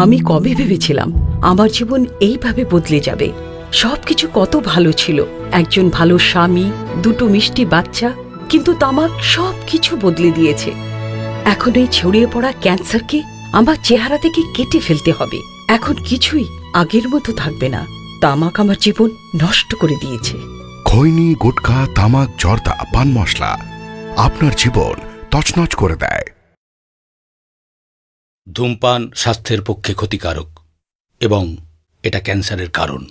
আমি কবে ভেবেছিলাম আমার জীবন এইভাবে বদলে যাবে। সবকিছু কত ভালো ছিল, একজন ভালো স্বামী, দুটো মিষ্টি বাচ্চা, কিন্তু তামাক সবকিছু বদলে দিয়েছে। এখন এই ছড়িয়ে পড়া ক্যান্সারকে আমার চেহারা থেকে কেটে ফেলতে হবে। এখন কিছুই আগের মতো থাকবে না। তামাক আমার জীবন নষ্ট করে দিয়েছে। খৈনি, গুটখা, তামাক, জর্দা, পান মশলা আপনার জীবন তছনছ করে দেয়। ধূমপান স্বাস্থ্যের পক্ষে ক্ষতিকারক এবং এটা ক্যান্সারের কারণ।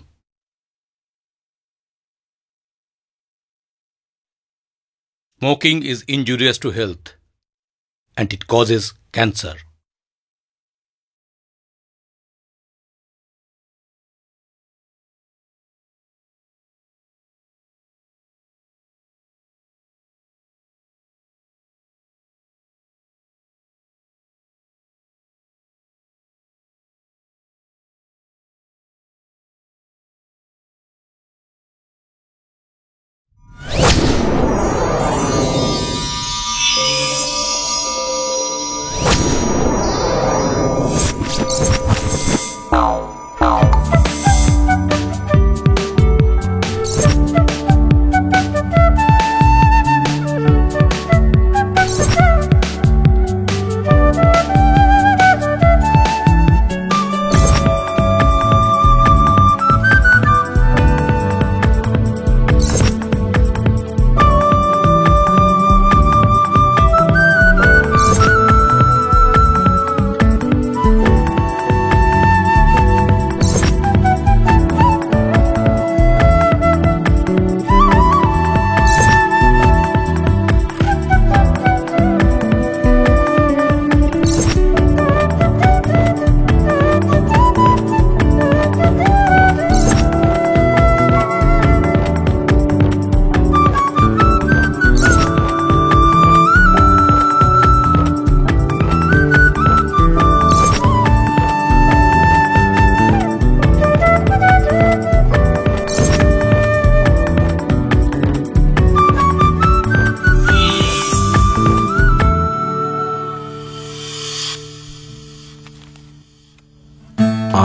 Smoking is injurious to health and it causes cancer.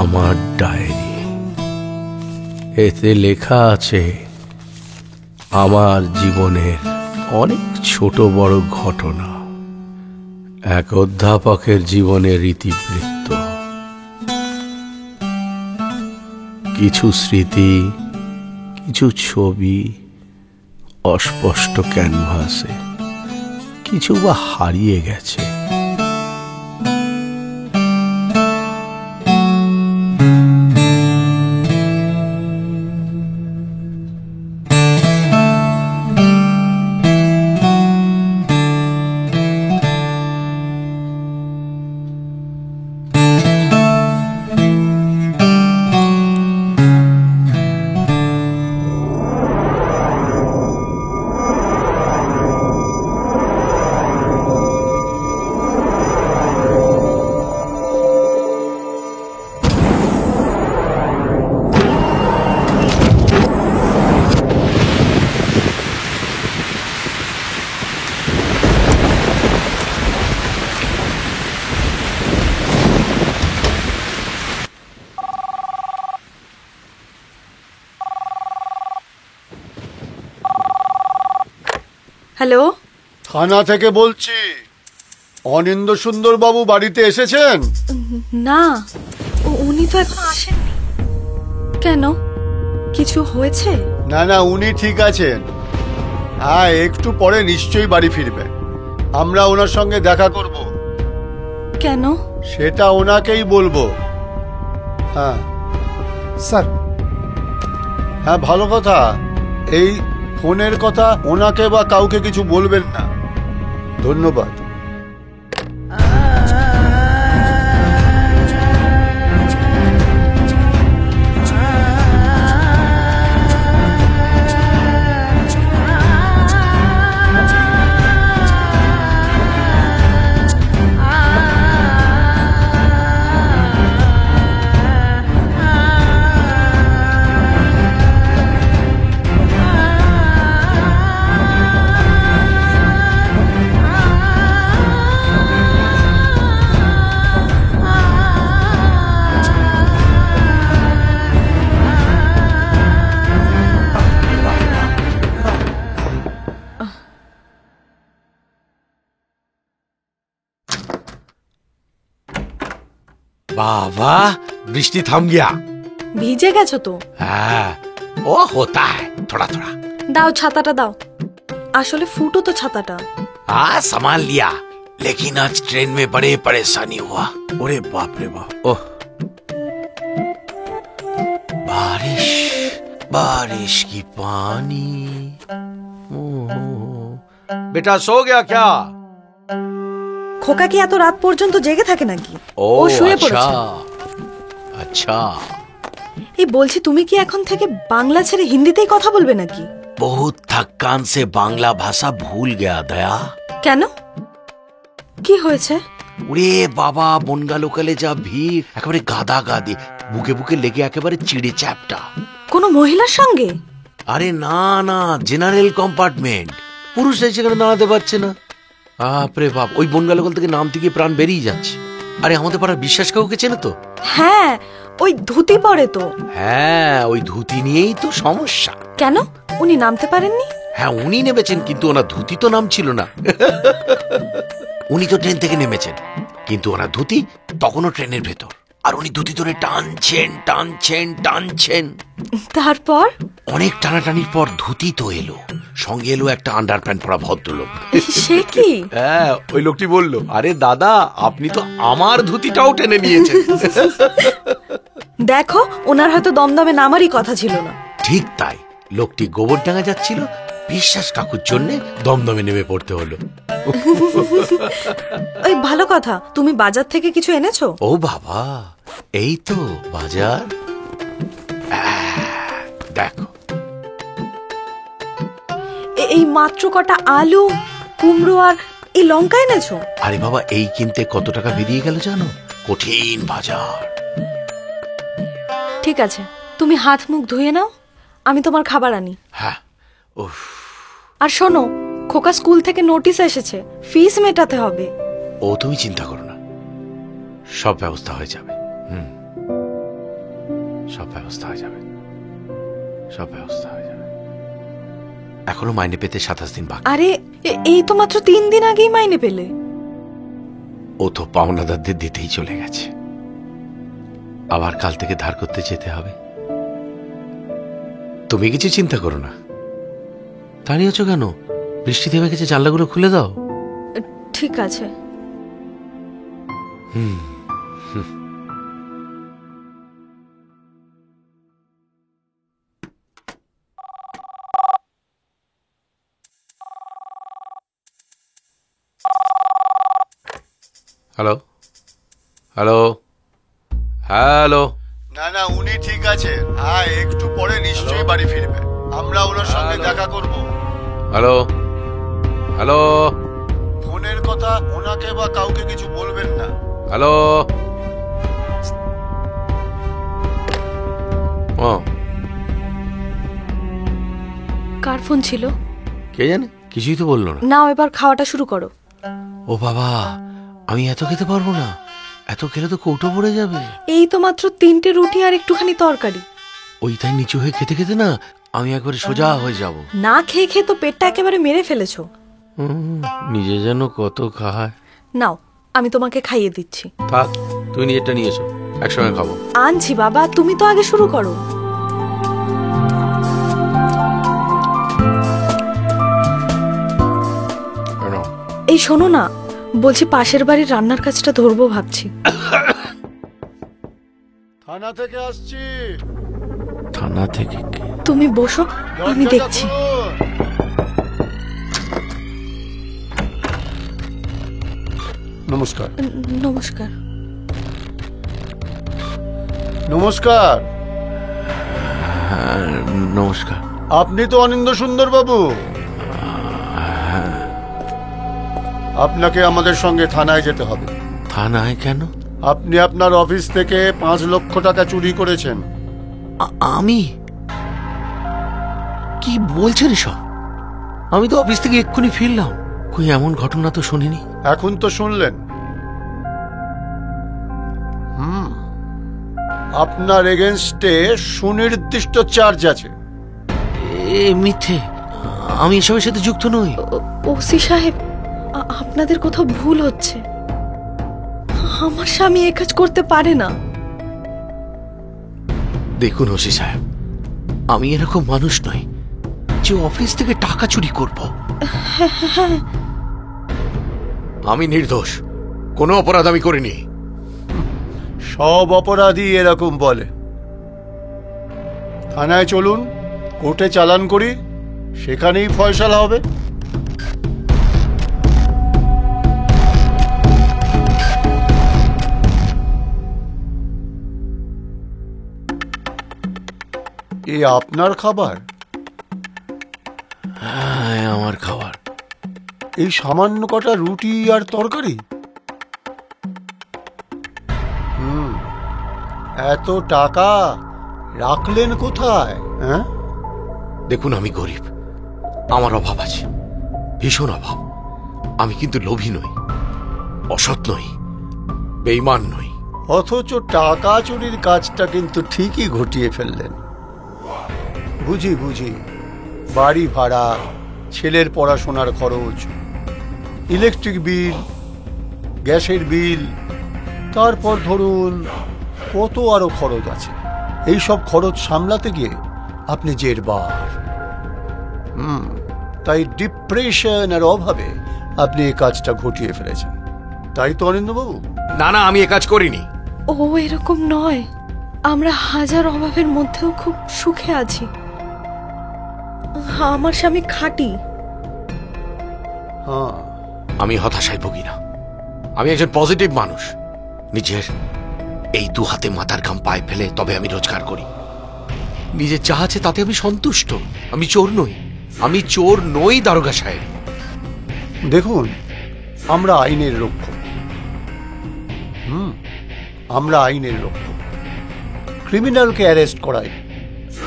আমার ডায়েরি, এতে লেখা আছে আমার জীবনের অনেক ছোট বড় ঘটনা, এক অধ্যাপকের জীবনের ইতিবৃত্ত, কিছু স্মৃতি, কিছু ছবি অস্পষ্ট ক্যানভাসে, কিছু বা হারিয়ে গেছে। হ্যালো, থানা থেকে বলছি। অনিন্দ্য সুন্দর বাবু বাড়িতে এসেছেন? না, উনি তো এখন আসেননি। কেন, কিছু হয়েছে? না না, উনি ঠিক আছেন। হ্যাঁ, একটু পরে নিশ্চয়ই বাড়ি ফিরবেন। আমরা ওনার সঙ্গে দেখা করব। কেন? সেটা ওনাকেই বলবো। হ্যাঁ স্যার। হ্যাঁ, ভালো কথা। এই ফোনের কথা ওনাকে বা কাউকে কিছু বলবেন না। ধন্যবাদ। বাবা বৃষ্টি থাম গিয়া। ভিজে গেছো তো। হ্যাঁ ও होता है थोड़ा थोड़ा। দাও ছাতাটা দাও। আসলে ফুটো তো ছাতাটা। हाँ संभाल लिया, लेकिन आज ट्रेन में बड़े परेशानी हुआ। अरे बाप रे बाप। ओह बारिश बारिश की पानी। बेटा सो गया क्या? খোকা কি এত রাত পর্যন্ত জেগে থাকে নাকি? ও শুয়ে अच्छा পড়েছে। अच्छा। এই বলছি তুমি কি এখন থেকে বাংলা ছেড়ে হিন্দিতেই কথা বলবে নাকি? बहुत थकान से बांग्ला भाषा भूल गया दया। কেন? কি হয়েছে? ওরে বাবা বনগা লোকালে যা ভিড়, একেবারে গাদা গাদি, বুকে বুকে লেগে একেবারে চিড়ে চ্যাপটা। কোনো মহিলার সঙ্গে? আরে না না, জেনারেল কম্পার্টমেন্ট, পুরুষরাই সেখানে দাঁড়াতে পারছে না। বাপরে বাপ, ওই বনগা লোকাল থেকে নাম থেকে প্রাণ বেরিয়ে যাচ্ছে। আরে আমাদের পাড়ার বিশ্বাস কাউকে চেনে তো? হ্যাঁ, ওই ধুতি পরে তো। হ্যাঁ ওই ধুতি নিয়েই তো সমস্যা। কেন উনি নামতে পারেননি? হ্যাঁ উনি নেমেছেন, কিন্তু ওনার ধুতি তো নাম ছিল না। উনি তো ট্রেন থেকে নেমেছেন, কিন্তু ওনার ধুতি তখনও ট্রেনের ভেতর, আর উনি ধুতি ধরে টানছেন টানছেন টানছেন। তারপর? অনেক টানাটানির পর ধুতি তো এলো, সঙ্গে এলো একটা আন্ডার প্যান্ট পরা ভদ্রলোক। সে কি? হ্যাঁ ওই লোকটি বলল, আরে দাদা আপনি তো আমার ধুতিটাও টেনে নিয়েছেন। দেখো ওনার হয়তো দমদমে নামারই কথা ছিল না। ঠিক তাই, লোকটি গোবরডাঙ্গা যাচ্ছিল, বিশ্বাস কাকুর জন্য দমদমে নেমে পড়তে হলো। ওই ভালো কথা, তুমি বাজার থেকে কিছু এনেছো? ও বাবা, এই তো বাজার। দেখো এই মাত্র কটা আলু, কুমড়ো আর এই লঙ্কা এনেছো? আরে বাবা, এই কিনতে কত টাকা বেরিয়ে গেল জানো? কঠিন বাজার। ঠিক আছে, তুমি হাত মুখ ধুয়ে নাও, আমি তোমার খাবার আনি। হ্যাঁ উফ। আর শোনো, খোকা স্কুল থেকে নোটিশ এসেছে, ফিস মেটাতে হবে। ও তুমি চিন্তা করো না, সব ব্যবস্থা হয়ে যাবে। সব ব্যবস্থা হয়ে যাবে, সব ব্যবস্থা হয়ে যাবে। এখনো মাইনে পেতে 27 দিন বাকি। আরে এই তো মাত্র 3 দিন আগেই মাইনে পেলে। ও তো পাওনাদারদের দিতেই চলে গেছে, আবার কাল থেকে ধার করতে যেতে হবে। তুমি কিছু চিন্তা করো না। দাঁড়িয়ে আছো কেন? বৃষ্টি থেমে গেছে, জানলাগুলো খুলে দাও। ঠিক আছে। Hello hello hello. না না, উনি ঠিক আছে। হ্যাঁ একটু পরে নিশ্চয়ই বাড়ি ফিরবে, আমরা ওনার সঙ্গে দেখা করব। Hello hello. ফোনের কথা ওনাকে বা কাউকে কিছু বলবেন না। হ্যালো। ও কার ফোন ছিল? কে জানে, কিছুই তো বললো না। নাও এবার খাওয়াটা শুরু করো। ও বাবা, আমি এত খেতে পারবো না, এত খেলে তো কৌটো পড়ে যাবে। এই তো মাত্র 3টে রুটি আর একটুখানি তরকারি। ওই তাই নিচু হয়ে খেতে খেতে না আমি একবারে সোজা হয়ে যাব। না খেয়ে খেয়ে তো পেটটা একেবারে মেরে ফেলেছো। নিজে যেন কত খায়। নাও আমি তোমাকে খাইয়ে দিচ্ছি। থাক, তুই নিজেরটা নিয়ে এসো, একসঙ্গে খাবো। আনছি বাবা, তুমি তো আগে শুরু করো। এই শোনো না, বলছি পাশের বাড়ির রান্নার কাজটা ধরবো ভাবছি। থানা থেকে আসছি। থানা থেকে? তুমি বসো, আমি দেখছি। নমস্কার। নমস্কার। নমস্কার। নমস্কার। আপনি তো অনিন্দ সুন্দর বাবু? আপনাকে আমাদের সঙ্গে থানায় যেতে হবে। থানায় কেন? আপনি আপনার অফিস থেকে 5 লক্ষ টাকা চুরি করেছেন। আমি? কি বলছেন সব? আমি তো অফিস থেকে এক্ষুনি ফিরলাম, কই এমন ঘটনা তো শুনিনি। এখন তো শুনলেন। আপনার এগেনস্টে সুনির্দিষ্ট চার্জ আছে। এ মিথ্যে, আমি এসবের সাথে যুক্ত নই। ওসি সাহেব, আপনাদের কোথাও ভুল হচ্ছে। আমার স্বামী এ কাজ করতে পারে না। দেখুন ওসি সাহেব, আমি এরকম মানুষ নই যে অফিস থেকে টাকা চুরি করব। আমি নির্দোষ, কোনো অপরাধ আমি করিনি। সব অপরাধী এরকম বলে। থানায় চলুন, কোর্টে চালান করি, সেখানেই ফয়সালা হবে। এ আপনার খাবার? হ্যাঁ, আমার খাবার। এই সামান্য কটা রুটি আর তরকারি? এত টাকা রাখলেন কোথায়? হ্যাঁ, দেখুন আমি গরিব, আমার অভাব আছে, ভীষণ অভাব। আমি কিন্তু লোভী নই, অসৎ নই, বেঈমান নই। অথচ টাকা চুরির কাজটা কিন্তু ঠিকই ঘটিয়ে ফেললেন। বুঝি বুঝি, বাড়ি ভাড়া, ছেলের পড়াশোনার খরচ, ইলেকট্রিক বিল, গ্যাসের বিল, তারপর ধরুন কত আরো খরচ আছে। এই সব খরচ সামলাতে গিয়ে আপনি জেরবার। তাই ডিপ্রেশন আর অভাবে আপনি এই কাজটা ঘটিয়ে ফেলেছেন, তাই তো অনিন্দ্যবাবু? না না, আমি এ কাজ করিনি। ও এরকম নয়, আমরা হাজার অভাবের মধ্যেও খুব সুখে আছি। আমার স্বামী খাঁটি। হ্যাঁ, আমি হতাশায় ভুগি না, আমি একজন পজিটিভ মানুষ। নিজের এই দু হাতে মাথার ঘাম পায়ে ফেলে তবে আমি রোজগার করি। নিজের যা আছে তাতে আমি সন্তুষ্ট। আমি চোর নই, আমি চোর নই দারোগা সাহেব। দেখুন, আমরা আইনের রক্ষক। আমরা আইনের রক্ষক। ক্রিমিনালকে অ্যারেস্ট করাই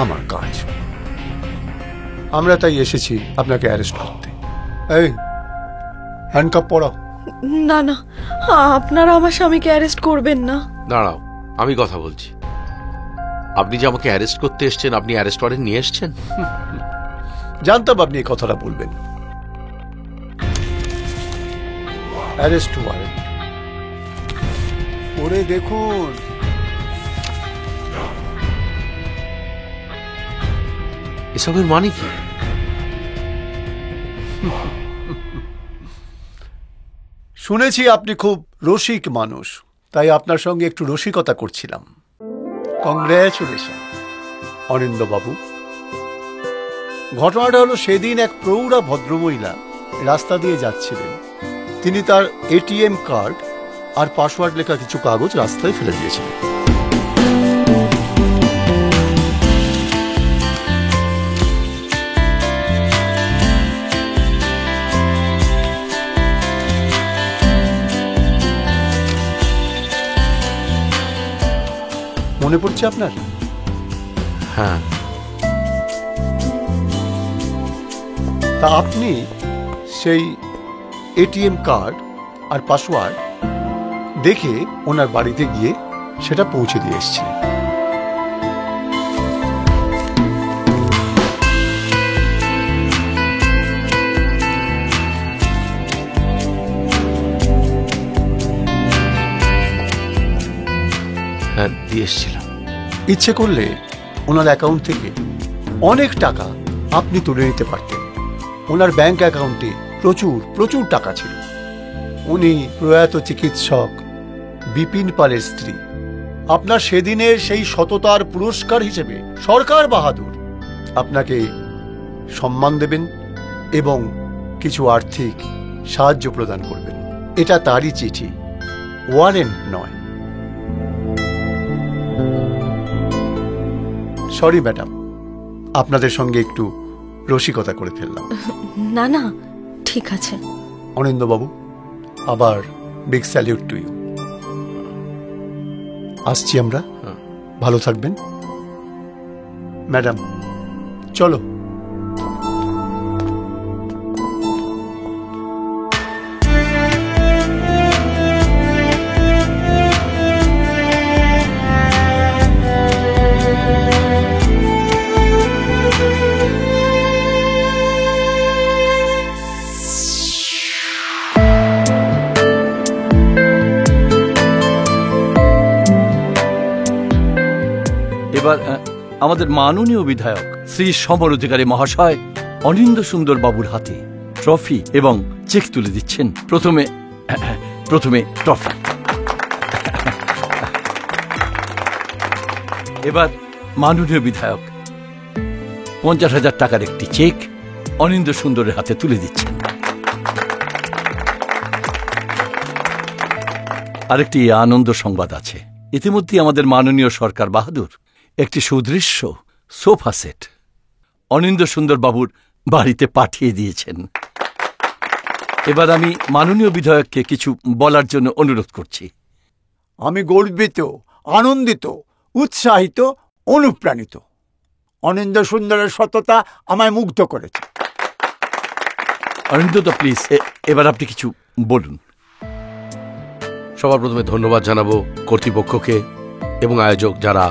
আমার কাজ। আমরা তাই এসেছি আপনাকে অ্যারেস্ট করতে। এই, হ্যান্ডকাপ পরাও। না না, আপনারা আমার স্বামীকে অ্যারেস্ট করবেন না। দাঁড়াও, আমি কথা বলছি। আপনি যে আমাকে অ্যারেস্ট করতে এসছেন, আপনি অ্যারেস্ট ওয়ারেন্ট নিয়ে এসছেন? জানতাম আপনি এই কথাটা বলবেন। অ্যারেস্ট ওয়ারেন্ট পড়ে দেখুন। এসবের মানে কি? শুনেছি আপনি খুব রসিক মানুষ, তাই আপনার সঙ্গে একটু রসিকতা করছিলাম। কংগ্রেচুলেশন অনিন্দ্যবাবু। ঘটনাটা হলো, সেদিন এক প্রৌঢ়া ভদ্রমহিলা রাস্তা দিয়ে যাচ্ছিলেন। তিনি তার এটিএম কার্ড আর পাসওয়ার্ড লেখা কিছু কাগজ রাস্তায় ফেলে দিয়েছিলেন। মনে পড়ছে আপনার? হ্যাঁ। তা আপনি সেই এটিএম কার্ড আর পাসওয়ার্ড দেখে ওনার বাড়িতে গিয়ে সেটা পৌঁছে দিয়ে এসেছিলেন। হ্যাঁ, দিয়ে এসেছিলাম। ইচ্ছে করলে ওনার অ্যাকাউন্ট থেকে অনেক টাকা আপনি তুলে নিতে পারতেন। ওনার ব্যাংক অ্যাকাউন্টে প্রচুর প্রচুর টাকা ছিল। উনি প্রয়াত চিকিৎসক বিপিন পালের স্ত্রী। আপনার সেদিনের সেই সততার পুরস্কার হিসেবে সরকার বাহাদুর আপনাকে সম্মান দেবেন এবং কিছু আর্থিক সাহায্য প্রদান করবেন। এটা তারই চিঠি, ওয়ারেন্ট নয়। সরি ম্যাডাম, আপনাদের সঙ্গে একটু রসিকতা করে ফেললাম। না না, ঠিক আছে। অনিন্দ্যবাবু, আবার বিগ স্যালিউট টু ইউ। আসছি আমরা, ভালো থাকবেন। ম্যাডাম চলো। এবার আমাদের মাননীয় বিধায়ক শ্রী সমর অধিকারী মহাশয় অনিন্দ সুন্দর বাবুর হাতে ট্রফি এবং চেক তুলে দিচ্ছেন। প্রথমে ট্রফি। এবার মাননীয় বিধায়ক 50,000 টাকার একটি চেক অনিন্দ সুন্দরের হাতে তুলে দিচ্ছেন। আরেকটি আনন্দ সংবাদ আছে। ইতিমধ্যে আমাদের মাননীয় সরকার বাহাদুর একটি সুদৃশ্য সোফা সেট অনিন্দ সুন্দর বাবুর বাড়িতে পাঠিয়ে দিয়েছেন। এবার আমি মাননীয় বিধায়ককে কিছু বলার জন্য অনুরোধ করছি। আমি গর্বিত, আনন্দিত, উৎসাহিত, অনুপ্রাণিত। অনিন্দ সুন্দরের সততা আমায় মুগ্ধ করেছে। অনিন্দ, প্লিজ এবার আপনি কিছু বলুন। সবার প্রথমে ধন্যবাদ জানাবো কর্তৃপক্ষকে এবং আয়োজক যারা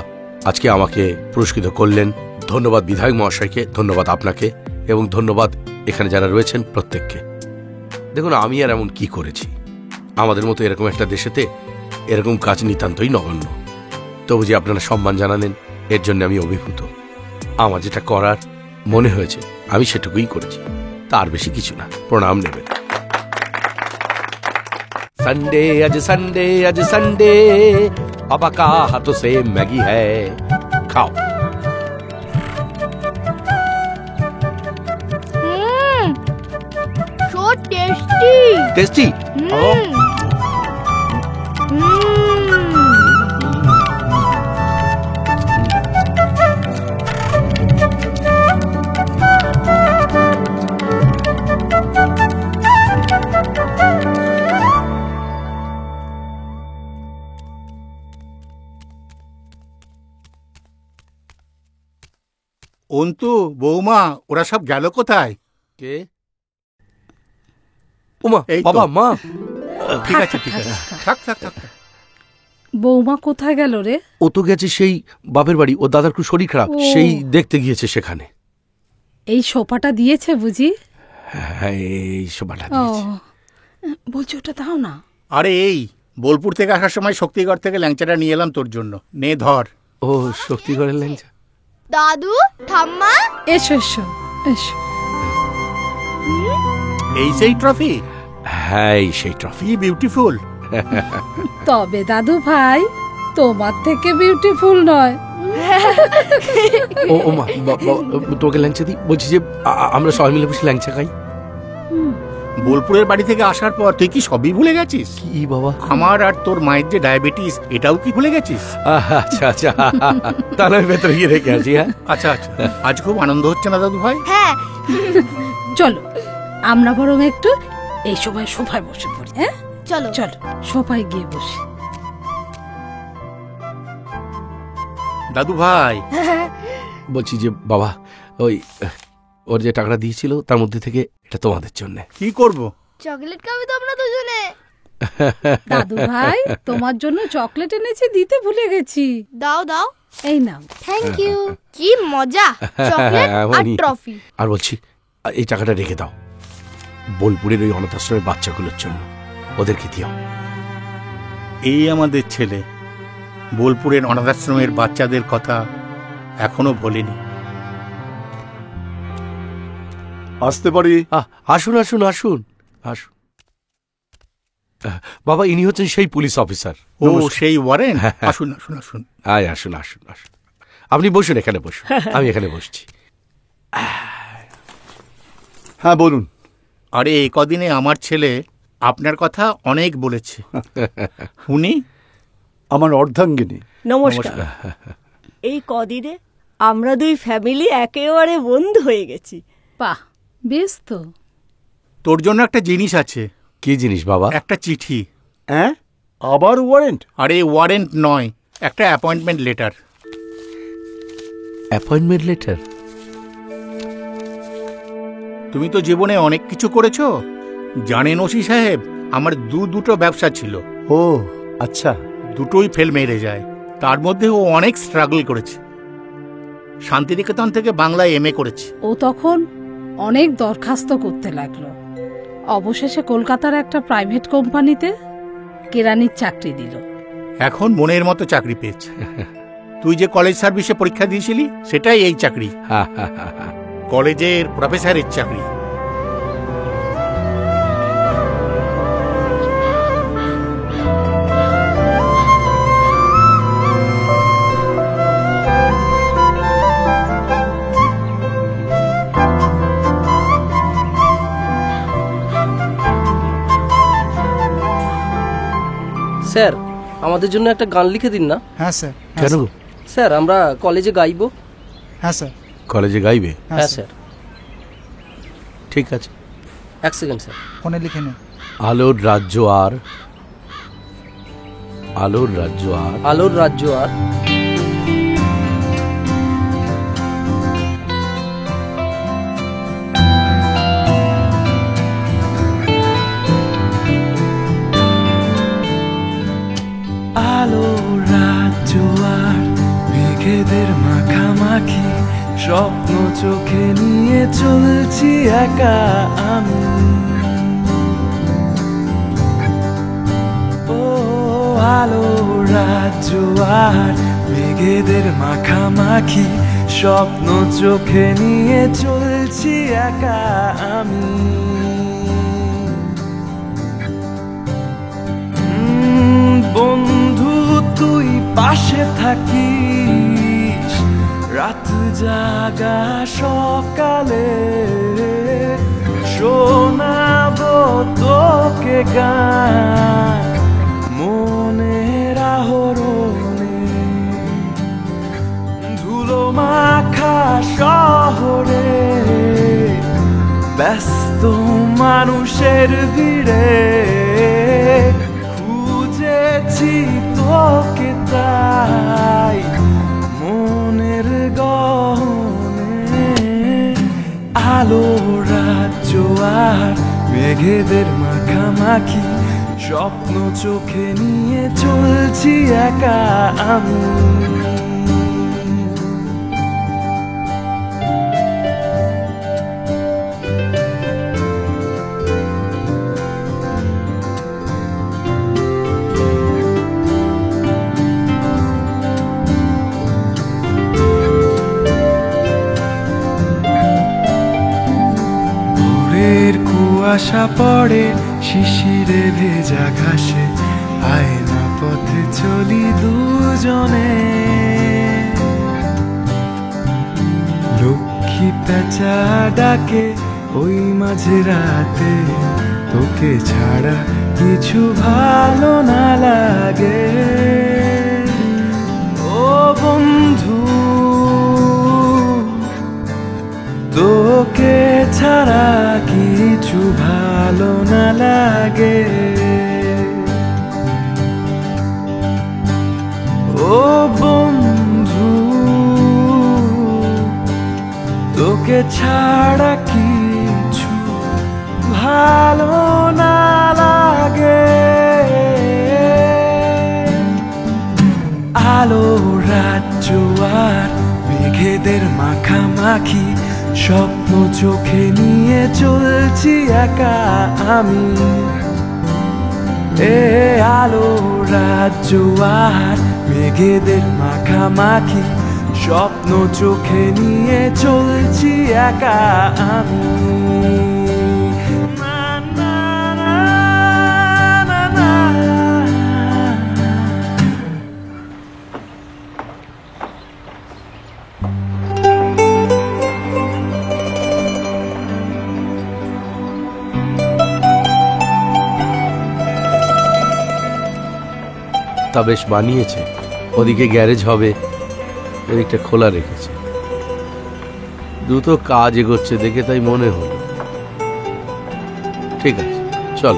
আজকে আমাকে পুরস্কৃত করলেন। ধন্যবাদ বিধায়ক মহাশয়কে, ধন্যবাদ আপনাকে, এবং ধন্যবাদ এখানে যারা রয়েছেন প্রত্যেককে। দেখুন, আমি আর এমন কি করেছি? আমাদের মতো এরকম একটা দেশেতে এরকম কাজ নিতান্তই নগণ্য। তবু যে আপনারা সম্মান জানালেন, এর জন্য আমি অভিভূত। আমার যেটা করার মনে হয়েছে আমি সেটুকুই করেছি, তার বেশি কিছু না। প্রণাম নেবেন। संडे आज संडे आज संडे पापा का हाथों से मैगी है, खाओ। So tasty. टेस्टी। অন্তু, বৌমা, ওরা সব গেল কোথায়? কে? ওমা, এই তো। বাবা, মা। ঠিক আছে, ঠিক আছে, থাক থাক থাক। বৌমা কোথায় গেল রে? ও তো গেছে সেই বাপের বাড়ি, ও দাদার খুব শরীর খারাপ, সেই দেখতে গিয়েছে সেখানে। এই সোফাটা দিয়েছে বুঝি? হ্যাঁ, এই সোফাটা ও, দিয়েছে। বলছি ওটা দাও না। আরে এই বোলপুর থেকে আসার সময় শক্তিগড় থেকে ল্যাংচাটা নিয়ে এলাম তোর জন্য, নে ধর। ও, শক্তিগড়ের ল্যাংচা। দাদু, ঠাম্মা, এসো এসো এসো। এই সেই ট্রফি? হ্যাঁ, এই সেই ট্রফি। বিউটিফুল। তবে দাদু ভাই, তোমার থেকে বিউটিফুল নয়। ও মা, তোকে ল্যাংচা দিই। বলছি যে আমরা সবাই মিলে বসে ল্যাংচা খাই। বোলপুরের বাড়ি থেকে আসার পর তুই কি সবই ভুলে গেছিস? কি বাবা? আমার আর তোর মায়ের যে ডায়াবেটিস, এটাও কি ভুলে গেছিস? আচ্ছা আচ্ছা, তাহলে আমি ভেতরে গিয়ে রেখে আসি। হ্যাঁ, আচ্ছা আচ্ছা। আজ খুব আনন্দ হচ্ছে না দাদু ভাই? হ্যাঁ। চলো আমরা বরং একটু এই সময় সোফায় বসে পড়ি। হ্যাঁ চলো চলো, সোফায় গিয়ে বসি। দাদু ভাই, বলছি যে বাবা, ওই ওর যে টাকাটা দিয়েছিল তার মধ্যে থেকে এটা তোমাদের জন্য। কি করব? চকলেট খাবে তো আমরা দুজনে। দাদু ভাই, তোমার জন্য চকলেট এনেছি, দিতে ভুলে গেছি। দাও দাও। এই নাও। Thank you. কি মজা, চকলেট আর ট্রফি। আর বলছি, এই টাকাটা রেখে দাও বোলপুরের ওই অনাথ আশ্রমের বাচ্চাগুলোর জন্য, ওদেরকে দিও। এই আমাদের ছেলে বোলপুরের অনাথাশ্রমের বাচ্চাদের কথা এখনো ভোলেনি। আসতে পারি? আসুন আসুন আসুন আসুন। বাবা, ইনি হচ্ছেন সেই পুলিশ অফিসার। ও, সেই ওয়ারেন। আসুন আসুন আসুন। আয়, আসুন আসুন আসুন। আপনি বসুন, এখানে বসুন, আমি এখানে বসছি। হ্যাঁ, বলুন। আরে, এই কদিনে আমার ছেলে আপনার কথা অনেক বলেছে। উনি আমার অর্ধাঙ্গিনী। নমস্কার। এই কদিনে আমরা দুই ফ্যামিলি একেবারে বন্ধু হয়ে গেছি। বাহ, বেশ তো। তোর জন্য একটা জিনিস আছে। কি জিনিস বাবা? একটা চিঠি। হ্যাঁ, আবার ওয়ারেন্ট? আরে ওয়ারেন্ট নয়, একটা অ্যাপয়েন্টমেন্ট লেটার। Appointment letter? তুমি তো জীবনে অনেক কিছু করেছো, জানেন ওসি সাহেব। আমার দুটো ব্যবসা ছিল। ও আচ্ছা। দুটোই ফেল মেরে যায়। তার মধ্যে ও অনেক স্ট্রাগল করেছে। শান্তিনিকেতন থেকে বাংলায় MA করেছে। ও তখন অনেক দরখাস্ত করতে লাগলো। অবশেষে কলকাতার একটা প্রাইভেট কোম্পানিতে কেরানির চাকরি দিল। এখন মনের মতো চাকরি পেয়েছে। তুই যে কলেজ সার্ভিসে পরীক্ষা দিয়েছিলি সেটাই এই চাকরি। কলেজের প্রফেসরের চাকরি। স্যার, আমাদের জন্য একটা গান লিখে দিন না। হ্যাঁ স্যার। কেন? স্যার, আমরা কলেজে গাইবো। হ্যাঁ স্যার। কলেজে গাইবে? হ্যাঁ স্যার। ঠিক আছে, এক সেকেন্ড স্যার, ফোনে লিখে নে। আলোর রাজ্য আর, আলোর রাজ্য আর, আলোর রাজ্য আর, আলোর রাজ্য আর মেঘেদের মাখামাখি, স্বপ্ন চোখে নিয়ে চলছি একা আমি। ও আলোর রাজ্য আর মেঘেদের মাখামাখি, স্বপ্ন চোখে নিয়ে চলছি একা আমি। বন্ধু তুই পাশে থাকিস, রাত জাগা সকালে শোনাবো তোকে গান মনের আহরণে। ধুলো মাখা শহরে ব্যস্ত মানুষের ভিড়ে খুঁজেছি তোকে তাই মনের গহনে। আলো রাজ্য আর মেঘেদের মাখামাখি, স্বপ্ন চোখে নিয়ে চলছি একা আমি। কুয়াশা পড়ে শিশিরে ভেজা ঘাসে, আয়না পথে চলি দুজনে। লক্ষ্মী পেঁচা ডাকে ওই মাঝে রাতে, তোকে ছাড়া কিছু ভালো না লাগে। ও বন্ধু তোকে ছাড়া কিছু ভালো না লাগে। ও বন্ধু তোকে ছাড়া কিছু ভালো না লাগে। আলো রাজ্য আর মেঘেদের মাখামাখি, স্বপ্ন চোখে নিয়ে চলছি একা আমি। এ আলো রাজ্য আর মেঘেদের মাখামাখি, স্বপ্ন চোখে নিয়ে চলছি একা আমি। তা বেশ বানিয়েছে। ওদিকে গ্যারেজ হবে, এদিকটা খোলা রেখেছে। দ্রুত কাজ এগোচ্ছে দেখে তাই মনে হলো। ঠিক আছে, চল।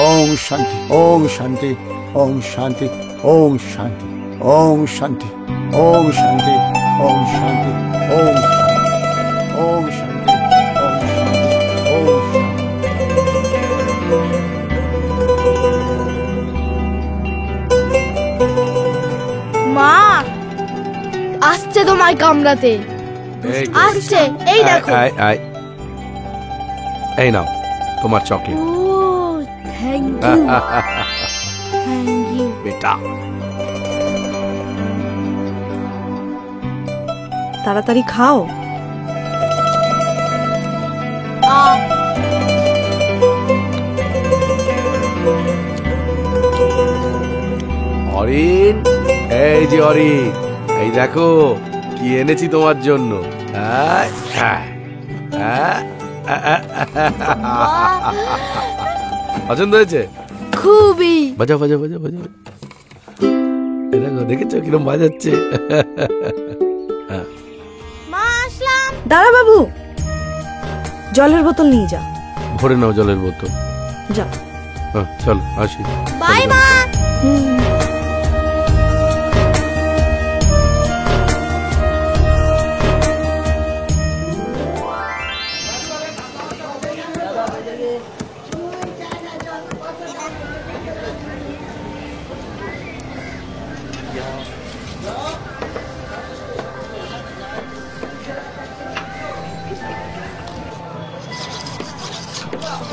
ওম শান্তি, ওম শান্তি, ওম শান্তি, ওম শান্তি, ওম শান্তি, ওম শান্তি, ওম শান্তি, ওম শান্তি, ওম শান্তি, ওম শান্তি, ওম মা আসছে তোমায় কামড়াতে, আসছে, এই দেখো। এই নাও তোমার চকলেট। ও থ্যাংক ইউ থ্যাংক ইউ বেটা। তাড়াতাড়ি খাও। অরিন, এই যে অরিন, এই দেখো কি এনেছি তোমার জন্য। পছন্দ হয়েছে? খুবই। বাজাও বাজাও বাজাও বাজাও। এই দেখো, দেখেছো কিরম বাজাচ্ছে। দাদা বাবু, জলের বোতল নিয়ে যা। ভরে নাও জলের বোতল। যা। হ্যাঁ চলো আসি। বাই মা।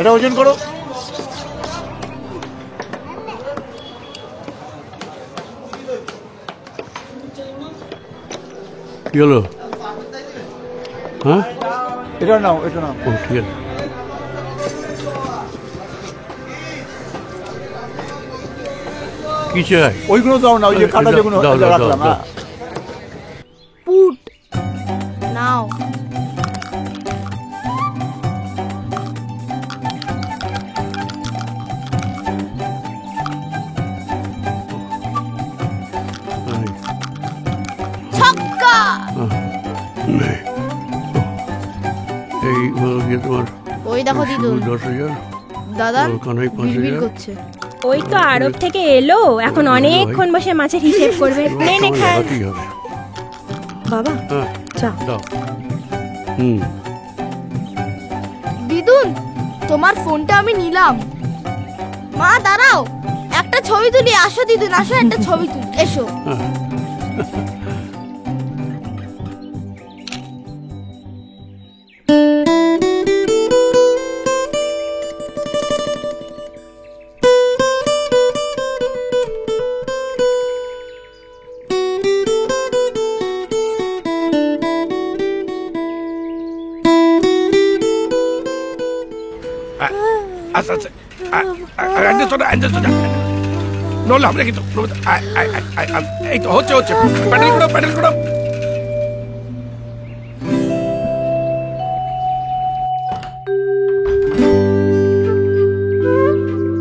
এটা ওজন করো। কি হলো? হ্যাঁ এটা নাও, এটা নাও। ও ঠিক আছে। কি চাই? ওইগুলো দাও না, ওই যে কাটা যেগুলো রাখলাম। পুট নাও। ছক্কা। এই তোমার ওই দেখো দিদুন 10,000 দাদা কানাই 5,000 করছে। ওই তো আরব থেকে এলো, এখন অনেকক্ষণ বসে মাছের হিসেব করবে। নে নে খা বাবা। চা দাও। দিদুন, তোমার ফোনটা আমি নিলাম। মা দাঁড়াও, একটা ছবি তুলি। আসো দিদুন, আসো একটা ছবি তুলি, এসো। আচ্ছা আচ্ছা, নলে হবে কিন্তু। এই তো হচ্ছে হচ্ছে, প্যাডেল করো প্যাডেল করো।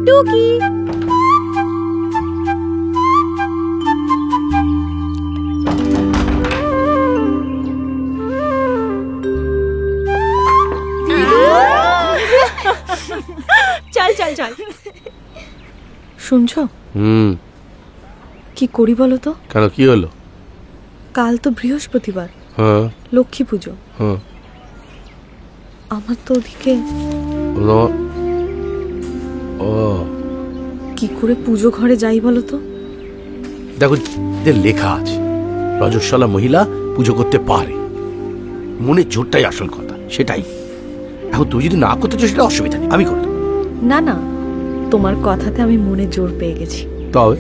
টুকি চল চল চল। শুনছো? কি করি বলো তো? কেন, কি হলো? কাল তো বৃহস্পতিবার, হ্যাঁ লক্ষ্মী পুজো। হ্যাঁ আমার তো ওদিকে ও কি করে পুজো ঘরে যাই বলো তো? দেখো লেখা আছে রজস্বলা মহিলা পুজো করতে পারে, মনে জোরটাই আসল কথা, সেটাই। এখন তুই যদি না করতে চাস সেটা অসুবিধা নেই, আমি করতাম। না না, তোমার কথাতে আমি মনে জোর পেয়ে গেছি। তবে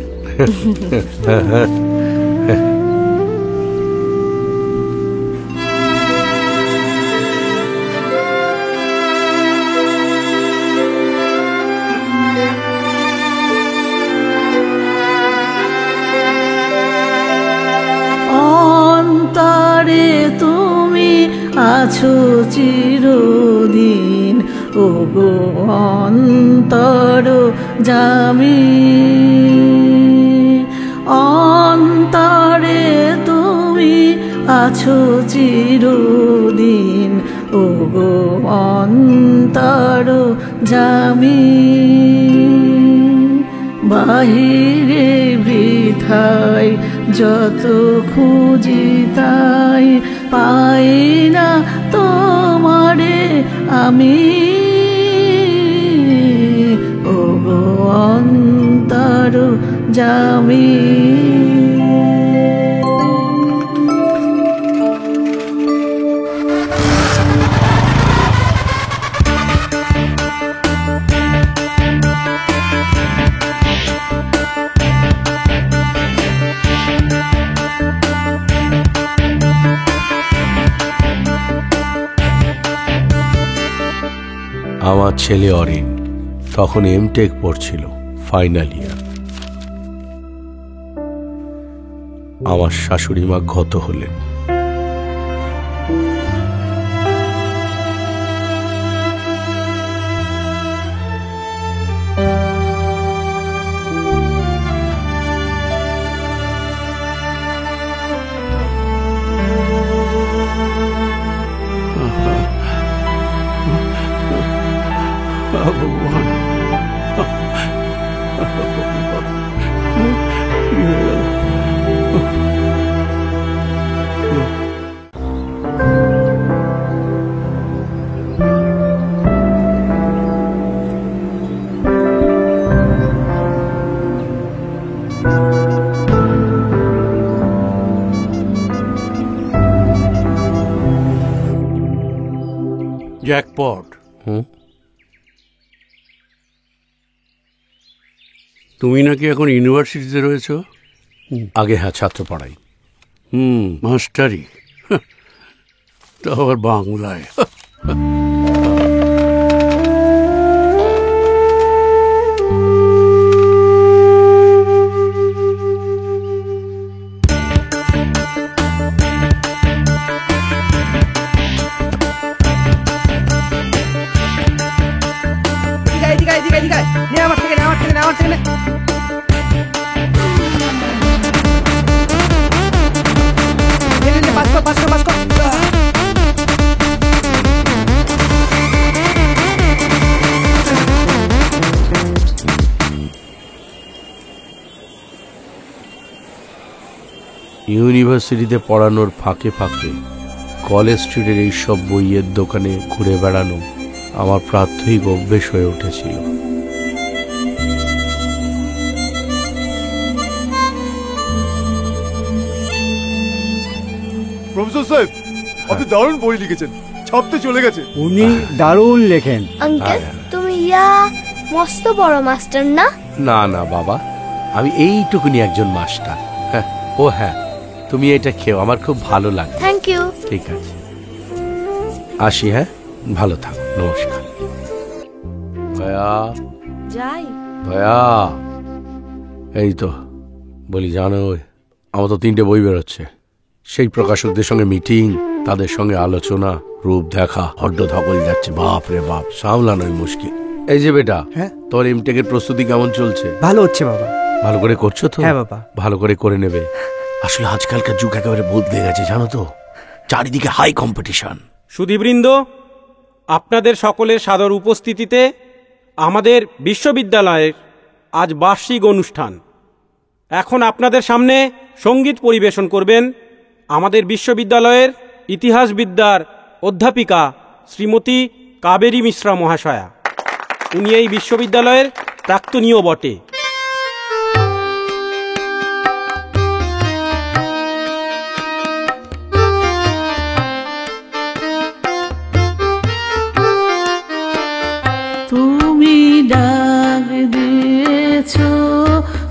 অন্তরে তুমি আছো চিরদিন, ও গো অন্তর জামি। অন্তরে তুমি আছো চিরদিন, ও গো অন্তর জামি। বাহিরে বৃথায় যত খুঁজি তাই পাই না তোমারে আমি, ও গো অন্তর জামি। আমার ছেলে অরিন তখন এমটেক পড়ছিল, ফাইনাল ইয়ার। আমার শাশুড়ি মা গত হলেন। জ্যাকপট। তুমি নাকি এখন ইউনিভার্সিটিতে রয়েছো? আগে হ্যাঁ, ছাত্র পড়াই। মাস্টারি, তো আবার বাংলায়। ইউনিভার্সিটিতে পড়ানোর ফাঁকে ফাঁকে কলেজ স্ট্রিটের এইসব বইয়ের দোকানে ঘুরে বেড়ানো আমার প্রাত্যহিক অভ্যেস হয়ে উঠেছিল। প্রফেসর সাহেব, আপনি দারুণ বই লিখেছেন, ছাপতে চলে গেছে। উনি দারুণ লেখেন। আঙ্কেল, তুমি মস্ত বড় মাস্টার না? না না বাবা, আমি এইটুকুনি একজন মাস্টার। হ্যাঁ, ও হ্যাঁ, তুমি এটা খেও, আমার খুব ভালো লাগে। Thank you. ঠিক আছে, আসি। হ্যাঁ, ভালো থাকো, নমস্কার। দয়া, যাই। দয়া, এই তো বলি, জানো আমার তো 3টে বই বেরোচ্ছে। সেই প্রকাশকদের সঙ্গে মিটিং, তাদের সঙ্গে আলোচনা, রূপ দেখা, হড্ড ধকল যাচ্ছে। বাপ রে বাপ, সামলানোই মুশকিল। এই যে বেটা, হ্যাঁ, তোর এমটেকের প্রস্তুতি কেমন চলছে? ভালো হচ্ছে বাবা। ভালো করে করছো তো? হ্যাঁ বাবা। ভালো করে নেবে। আসলে আজকালকার যুগ একেবারে বদলে গেছে, জানো তো, চারিদিকে হাই কম্পিটিশন। সুধীবৃন্দ, আপনাদের সকলের সাদর উপস্থিতিতে আমাদের বিশ্ববিদ্যালয়ের আজ বার্ষিক অনুষ্ঠান। এখন আপনাদের সামনে সঙ্গীত পরিবেশন করবেন আমাদের বিশ্ববিদ্যালয়ের ইতিহাসবিদ্যার অধ্যাপিকা শ্রীমতী কাবেরী মিশ্রা মহাশয়া। উনি এই বিশ্ববিদ্যালয়ের প্রাক্তনীয় বটে। তুমি ডাক দিয়েছো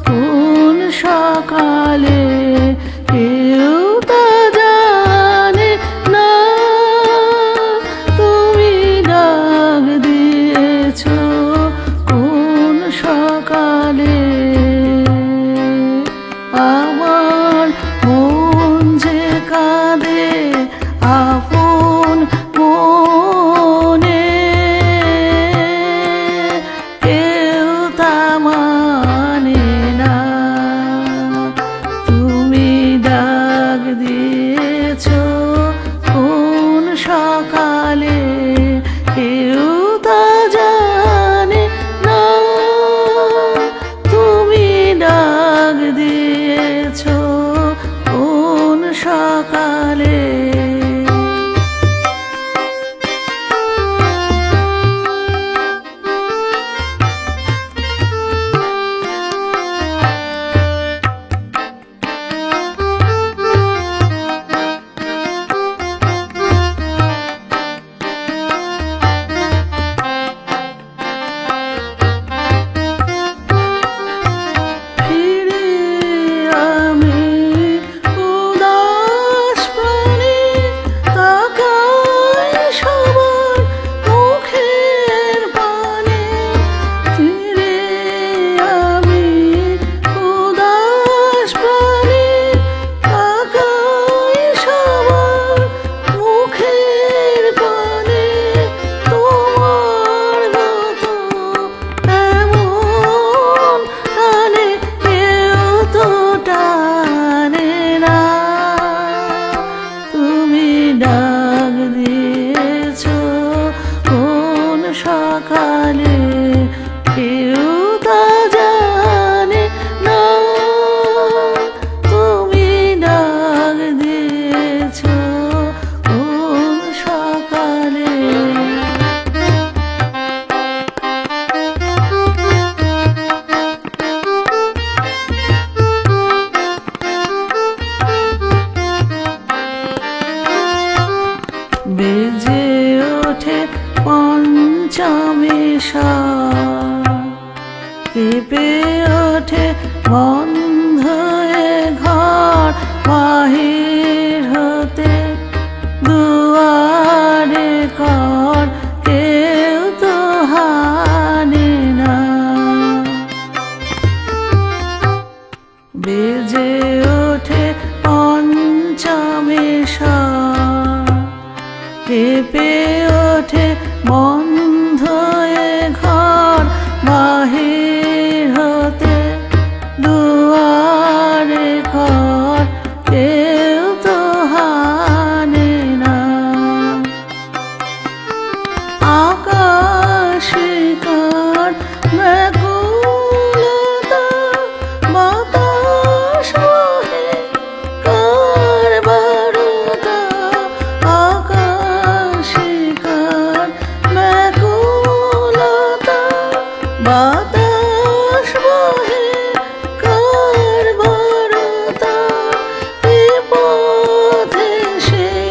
কোন সকালে, কেউ তা জানে না। তুমি ডাক দিয়েছো কোন সকালে, আমার মন যে কাঁদে আপন মনে, কেউ তা মানে না। তুমি কেঁপে ওঠে বন্ধ এ ঘর বাহির হতে দুয়ারে কর কেউ তো হানে না বেজে ওঠে পঞ্চমেশ্বর কেঁপে ওঠে বন্ধ এ ঘর বাহির হতে দুয়ারে ঘর কেউ তো হানে না আকাশে কার ব্যাকুলতা বাতাস বহে কার বারুদা আকাশে কার ব্যাকুলতা বাতাস বহে কার বারুদা বিপথে সেই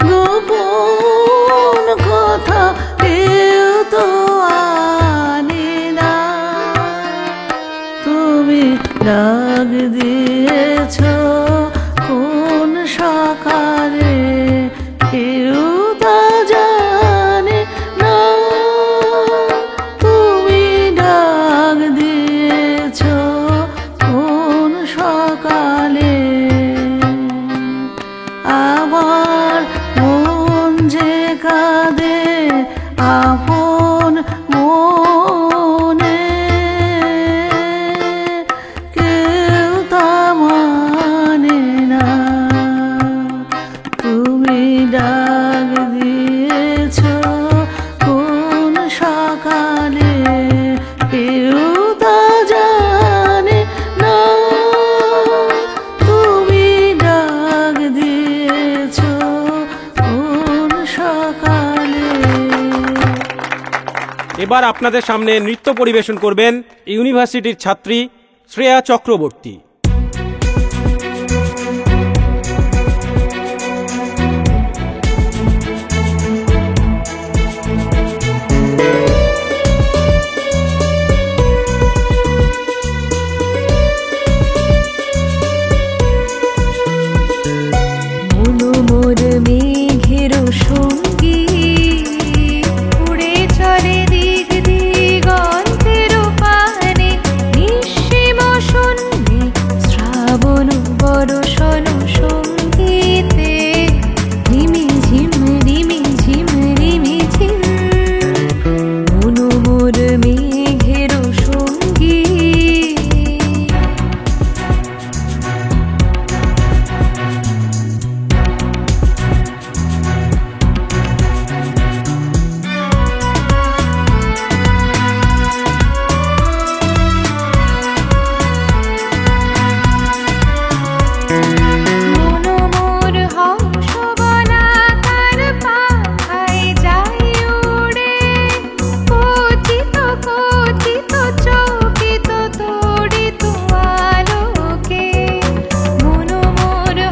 গোপন কথা কেউ তো আনে না তুমি ডাক দিয়েছ কোন সকালে কেউ তা জানে না তুমি ডাক দিয়েছ কোন সকালে আমার মন যে কাঁদে আপন মনে কেউ তা মানে না তুমি ডাক দিয়েছ কোন সকালে কেউ তা জানে না তুমি ডাক দিয়েছ কোন সকালে এবার আপনাদের সামনে নৃত্য পরিবেশন করবেন ইউনিভার্সিটির ছাত্রী শ্রেয়া চক্রবর্তী। মোর মেঘের সঙ্গী উড়ে চলে দিক দিগন্তের পানে নিঃসীম শূন্যে শ্রাবণ বর্ষণ সঙ্গীতে রিমি ঝিম রিমি ঝিম রিমি ঝিম মোর মেঘের সঙ্গী মোর হংস বলাকার পাখায় যায় উড়ে পতিত পতিত চকিত তড়িত আলোকে মোর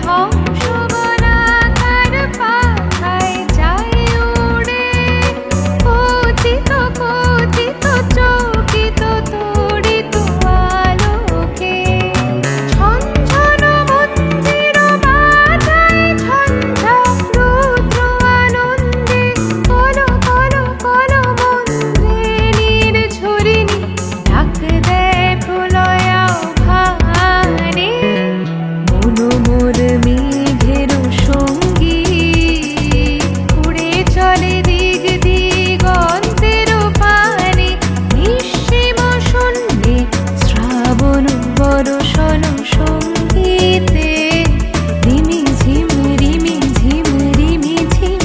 হংস বলাকার পাখায় যায় উড়ে পতিত পতিত চকিত তড়িত আলোকে ঝনঝন মন্দির বাজায় ঝঞ্ঝা রুদ্র আনন্দে কল কল কল মন্ত্রে নির্ঝরিণী ডাক দেয় প্রলয়া ভানে মোর মেঘের সঙ্গী উড়ে চলে দিক দিগন্তের পানে নিঃসীম শূন্যে শ্রাবণ বর্ষণ সঙ্গীতে রিমি ঝিম রিমি ঝিম রিমি ঝিম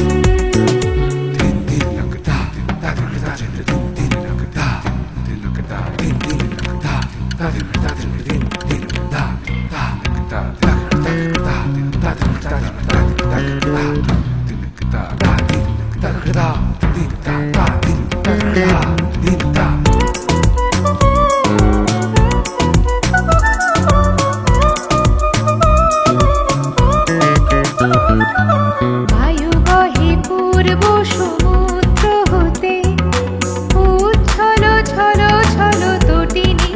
বায়ু বহে পূর্ব সমুদ্র হতে উচ্ছল ছল ছল তটিনী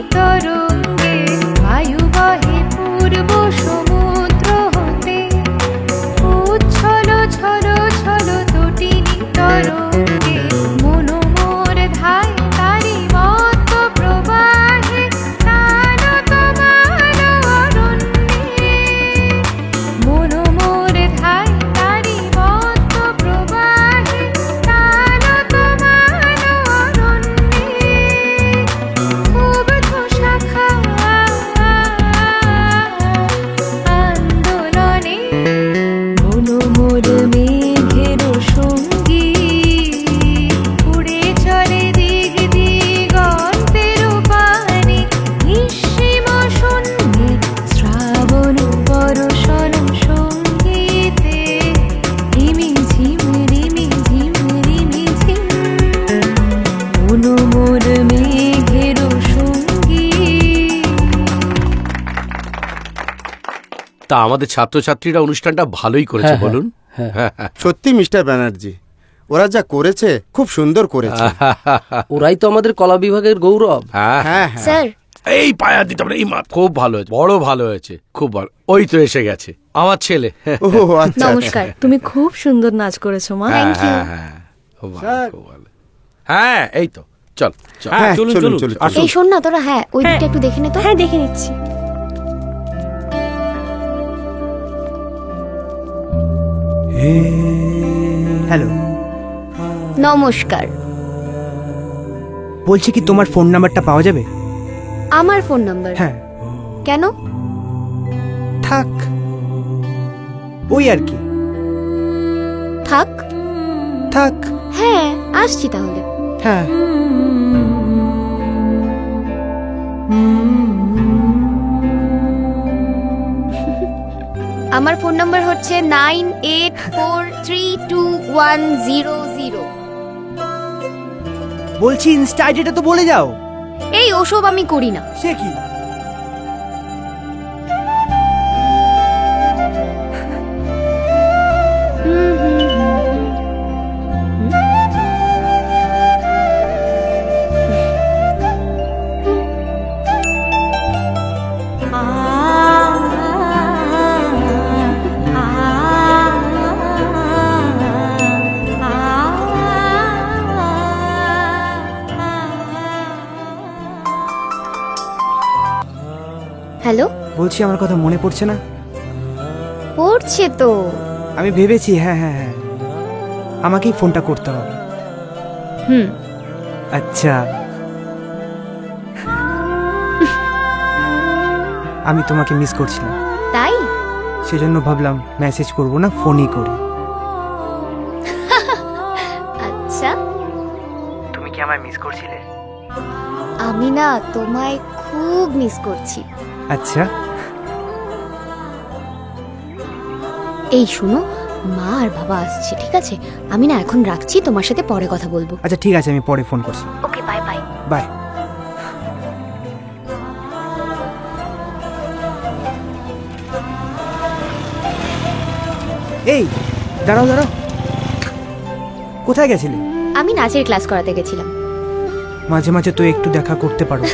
তা আমাদের ছাত্রছাত্রীরা অনুষ্ঠানটা ভালোই করেছে হ্যাঁ, বলুন। সত্যি মিস্টার ব্যানার্জি, ওরা যা করেছে খুব সুন্দর করেছে। ওরাই তো আমাদের কলা বিভাগের গৌরব। হ্যাঁ স্যার এই পায়া দিতে হবে, এই মা খুব ভালো হয়েছে, বড় ভালো হয়েছে, খুব ভালো। ওই তো এসে গেছে আমার ছেলে। নমস্কার, তুমি খুব সুন্দর নাচ করেছো মা। হ্যাঁ, হ্যাঁ, হ্যাঁ, খুব ভালো, খুব ভালো। হ্যাঁ এই তো, চল চল। হ্যাঁ, চলুন চলুন চলুন। এই শোন না তোরা, হ্যাঁ ওই দিকটা একটু দেখে নে তো। হ্যাঁ দেখে নিচ্ছি। হ্যালো, নমস্কার। বলছি কি তোমার ফোন নাম্বারটা পাওয়া যাবে? আমার ফোন নাম্বার? হ্যাঁ। কেন? থাক, ওই আর কি। থাক থাক। হ্যাঁ আসছি তাহলে। হ্যাঁ। আমার ফোন নাম্বার হচ্ছে 98432100। বলছি ইনস্টা আইডিটা তো বলে যাও। এই ওসব আমি করি না। সে কি? হ্যালো, বলছি আমার কথা মনে পড়ছে না? পড়ছে তো। আমি ভেবেছি, হ্যাঁ হ্যাঁ হ্যাঁ, আমাকেই ফোনটা করতে হবে। আচ্ছা, আমি তোমাকে মিস করছিলাম, তাই সেজন্য ভাবলাম মেসেজ করব না, ফোনই করি। আচ্ছা, তুমি কি আমায় মিস করছিলে? আমি না তোমায় খুব মিস করছি। আচ্ছা, এই শোনো, মা আর বাবা আসছে, ঠিক আছে? আমি না এখন রাখছি, তোমার সাথে পরে কথা বলবো। আচ্ছা ঠিক আছে, আমি পরে ফোন করছি। ওকে, বাই বাই। বাই। এই দাঁড়াও দাঁড়াও, কোথায় গেছিলে? আমি নাচের ক্লাস করাতে গেছিলাম। মাঝে মাঝে তো একটু দেখা করতে পারো।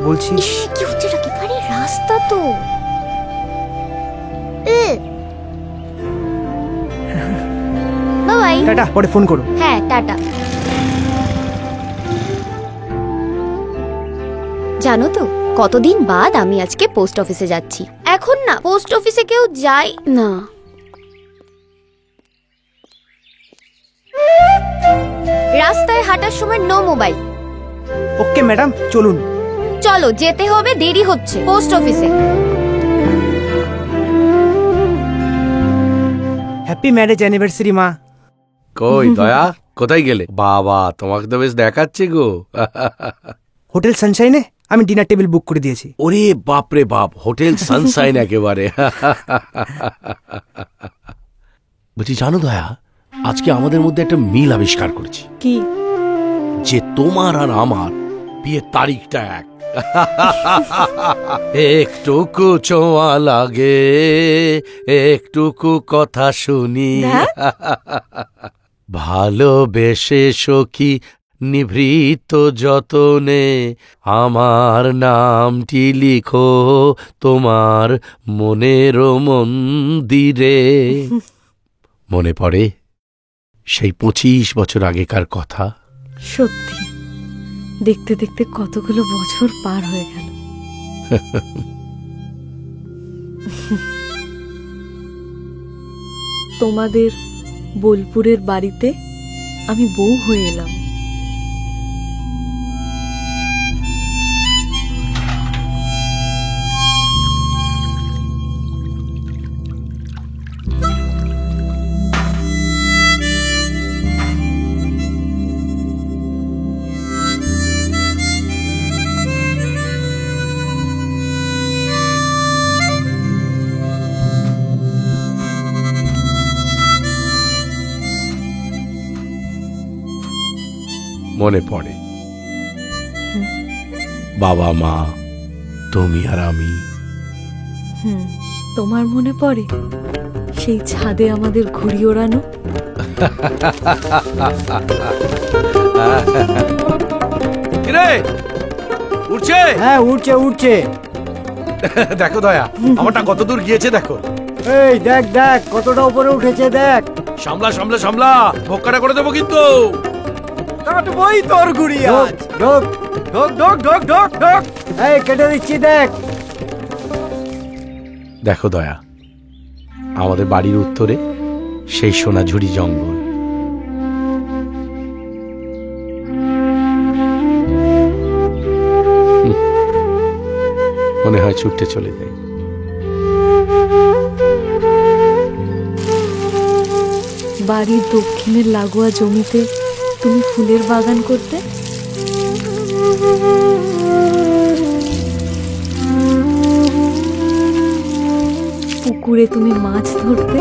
বলছি কি হচ্ছে, একেবারে রাস্তা তো। বাই। টাটা, পরে ফোন করো। হ্যাঁ টাটা। জানো তো কতদিন বাদ আমি আজকে পোস্ট অফিসে যাচ্ছি। এখন না পোস্ট অফিসে কেউ যায় না। রাস্তায় হাঁটার সময় নো মোবাইল। ওকে ম্যাডাম, চলুন। চলো, যেতে হবে, দেরি হচ্ছে পোস্ট অফিসে। হ্যাপি ম্যারেজ অ্যানিভার্সারি মা। কই দয়া, কোথায় গেলে? বাবা, তোমাকে তো বেশ দেখাচ্ছে গো। হোটেল সানশাইনে আমি ডিনার টেবিল বুক করে দিয়েছি। ওরে বাপ রে বাপ, হোটেল সানশাইন একেবারে। বলছি জানো দয়া, আজকে আমাদের মধ্যে একটা মিল আবিষ্কার করেছি। কি? যে তোমার আর আমার বিয়ের তারিখটা এক। একটুকু ছোঁয়া লাগে, একটুকু কথা শুনি, ভালোবেসে সখী নিভৃত যতনে আমার নামটি লিখো তোমার মনের মন্দিরে। মনে পড়ে সেই 25 বছর আগেকার কথা? সত্যি, দেখতে দেখতে কতগুলো বছর পার হয়ে গেল। তোমাদের বোলপুরের বাড়িতে আমি বউ হয়ে এলাম। মনে পড়ে বাবা মা, তুমি আর আমি। তোমার মনে পড়ে সেই ছাদে আমাদের ঘুড়ি ওড়ানো? উঠছে? হ্যাঁ উঠছে উঠছে। দেখো দয়া, আমারটা কত দূর গিয়েছে দেখো। এই দেখ দেখ কতটা উপরে উঠেছে দেখ। সামলা সামলা সামলা, ভোক্কাটা করে দেবো কিন্তু। কাটবই তোর ঘুড়ি আজ। ঢোক ঢোক ঢোক ঢোক ঢোক ঢোক। এই কেটে দিচ্ছি দেখ। দেখো দয়া, আমাদের বাড়ির উত্তরে সেই সোনাঝুরি জঙ্গল। মনে হয় ছুটতে চলে যায়। বাড়ির দক্ষিণের লাগোয়া জমিতে তুমি ফুলের বাগান করতে, পুকুরে তুমি মাছ ধরতে,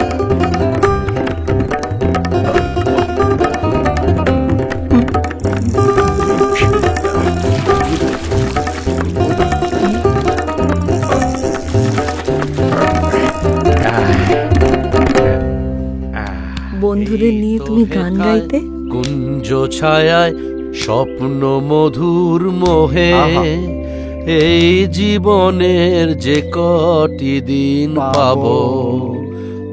বন্ধুদের নিয়ে তুমি গান গাইতে, কুঞ্জ ছায়ায় স্বপ্ন মধুর মোহে এই জীবনের যে কটি দিন পাবো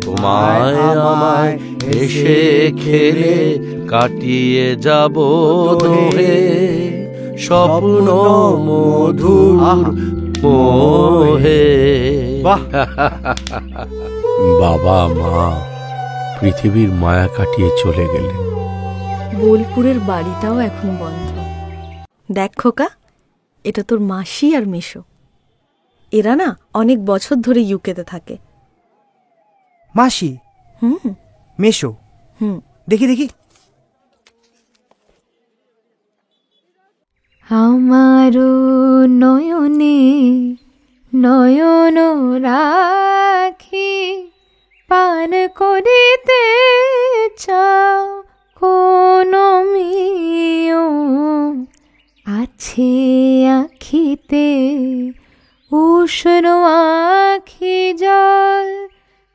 তোমায় আমায় এসে খেলে কাটিয়ে যাব দোহে স্বপ্ন মধুর মোহে। বাবা মা পৃথিবীর মায়া কাটিয়ে চলে গেলেন। বোলপুরের বাড়িটাও এখন বন্ধ। দেখ খোকা, এটা তোর মাসি আর মেশো। এরা না অনেক বছর ধরে ইউকেতে থাকে। মাসি? মেশো? দেখি দেখি। আমারও নয়নে নয়ন রাখি পান করিতে চাও কোন মিও আছে আখিতে উষ্ণ আখি জল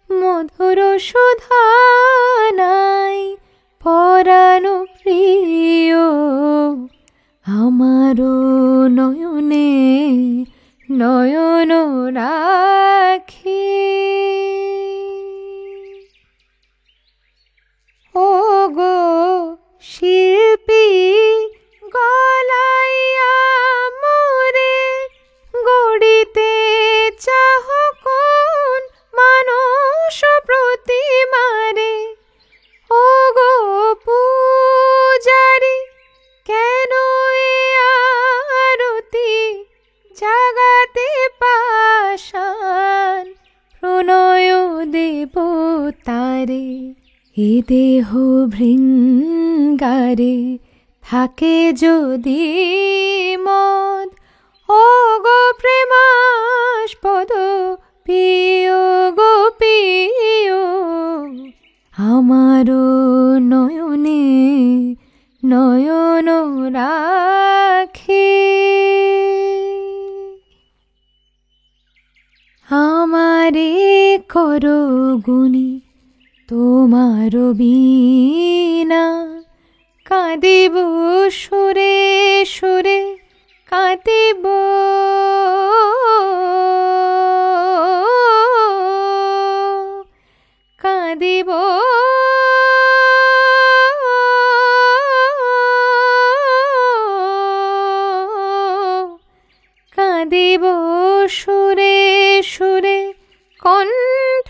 মধুর সুধা নাই পরাণ প্রিয় আমারও নয়নে নয়ন রাখি। ও গো শিল্পী গলাইয়া মোরে গড়িতে চাহ কোন মানুষ প্রতিমারে। ও গো পূজারি কেন এ আরতি জাগাতে পাষাণ প্রণয় দেবতারে। এ দেহ ভৃঙ্গারে থাকে যদি মদ ও গো প্রেমাস্পদ পিও গো পিও আমারও নয়নে নয়ন রাখি। আমারে করো গুণী তোমার বিনা কাঁদিব সুরে সুরে কাঁদিব। কাঁদিব কাঁদিব সুরে সুরে কণ্ঠ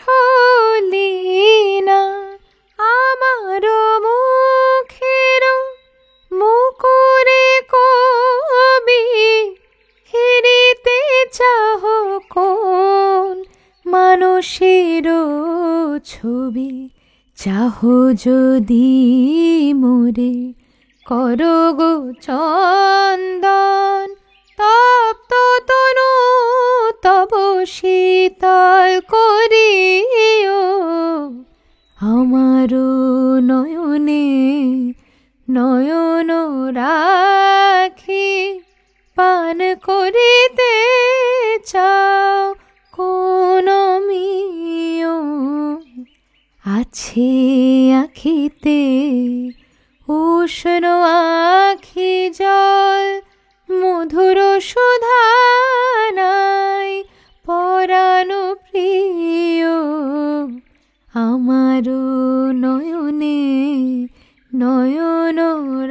লীনা। আমার মুখের মুকুরে কবি হেরিতে চাহ কোন মানুষের ছবি চাহ যদি মোরে করো গো চন্দন তপ্ত তনু তব শীতল করিও আমারও নয়নে নয়ন রাখি পান করিতে আখি জল মধুর সুধা নাই পরাণ প্রিয় আমারও নয়নে নয়ন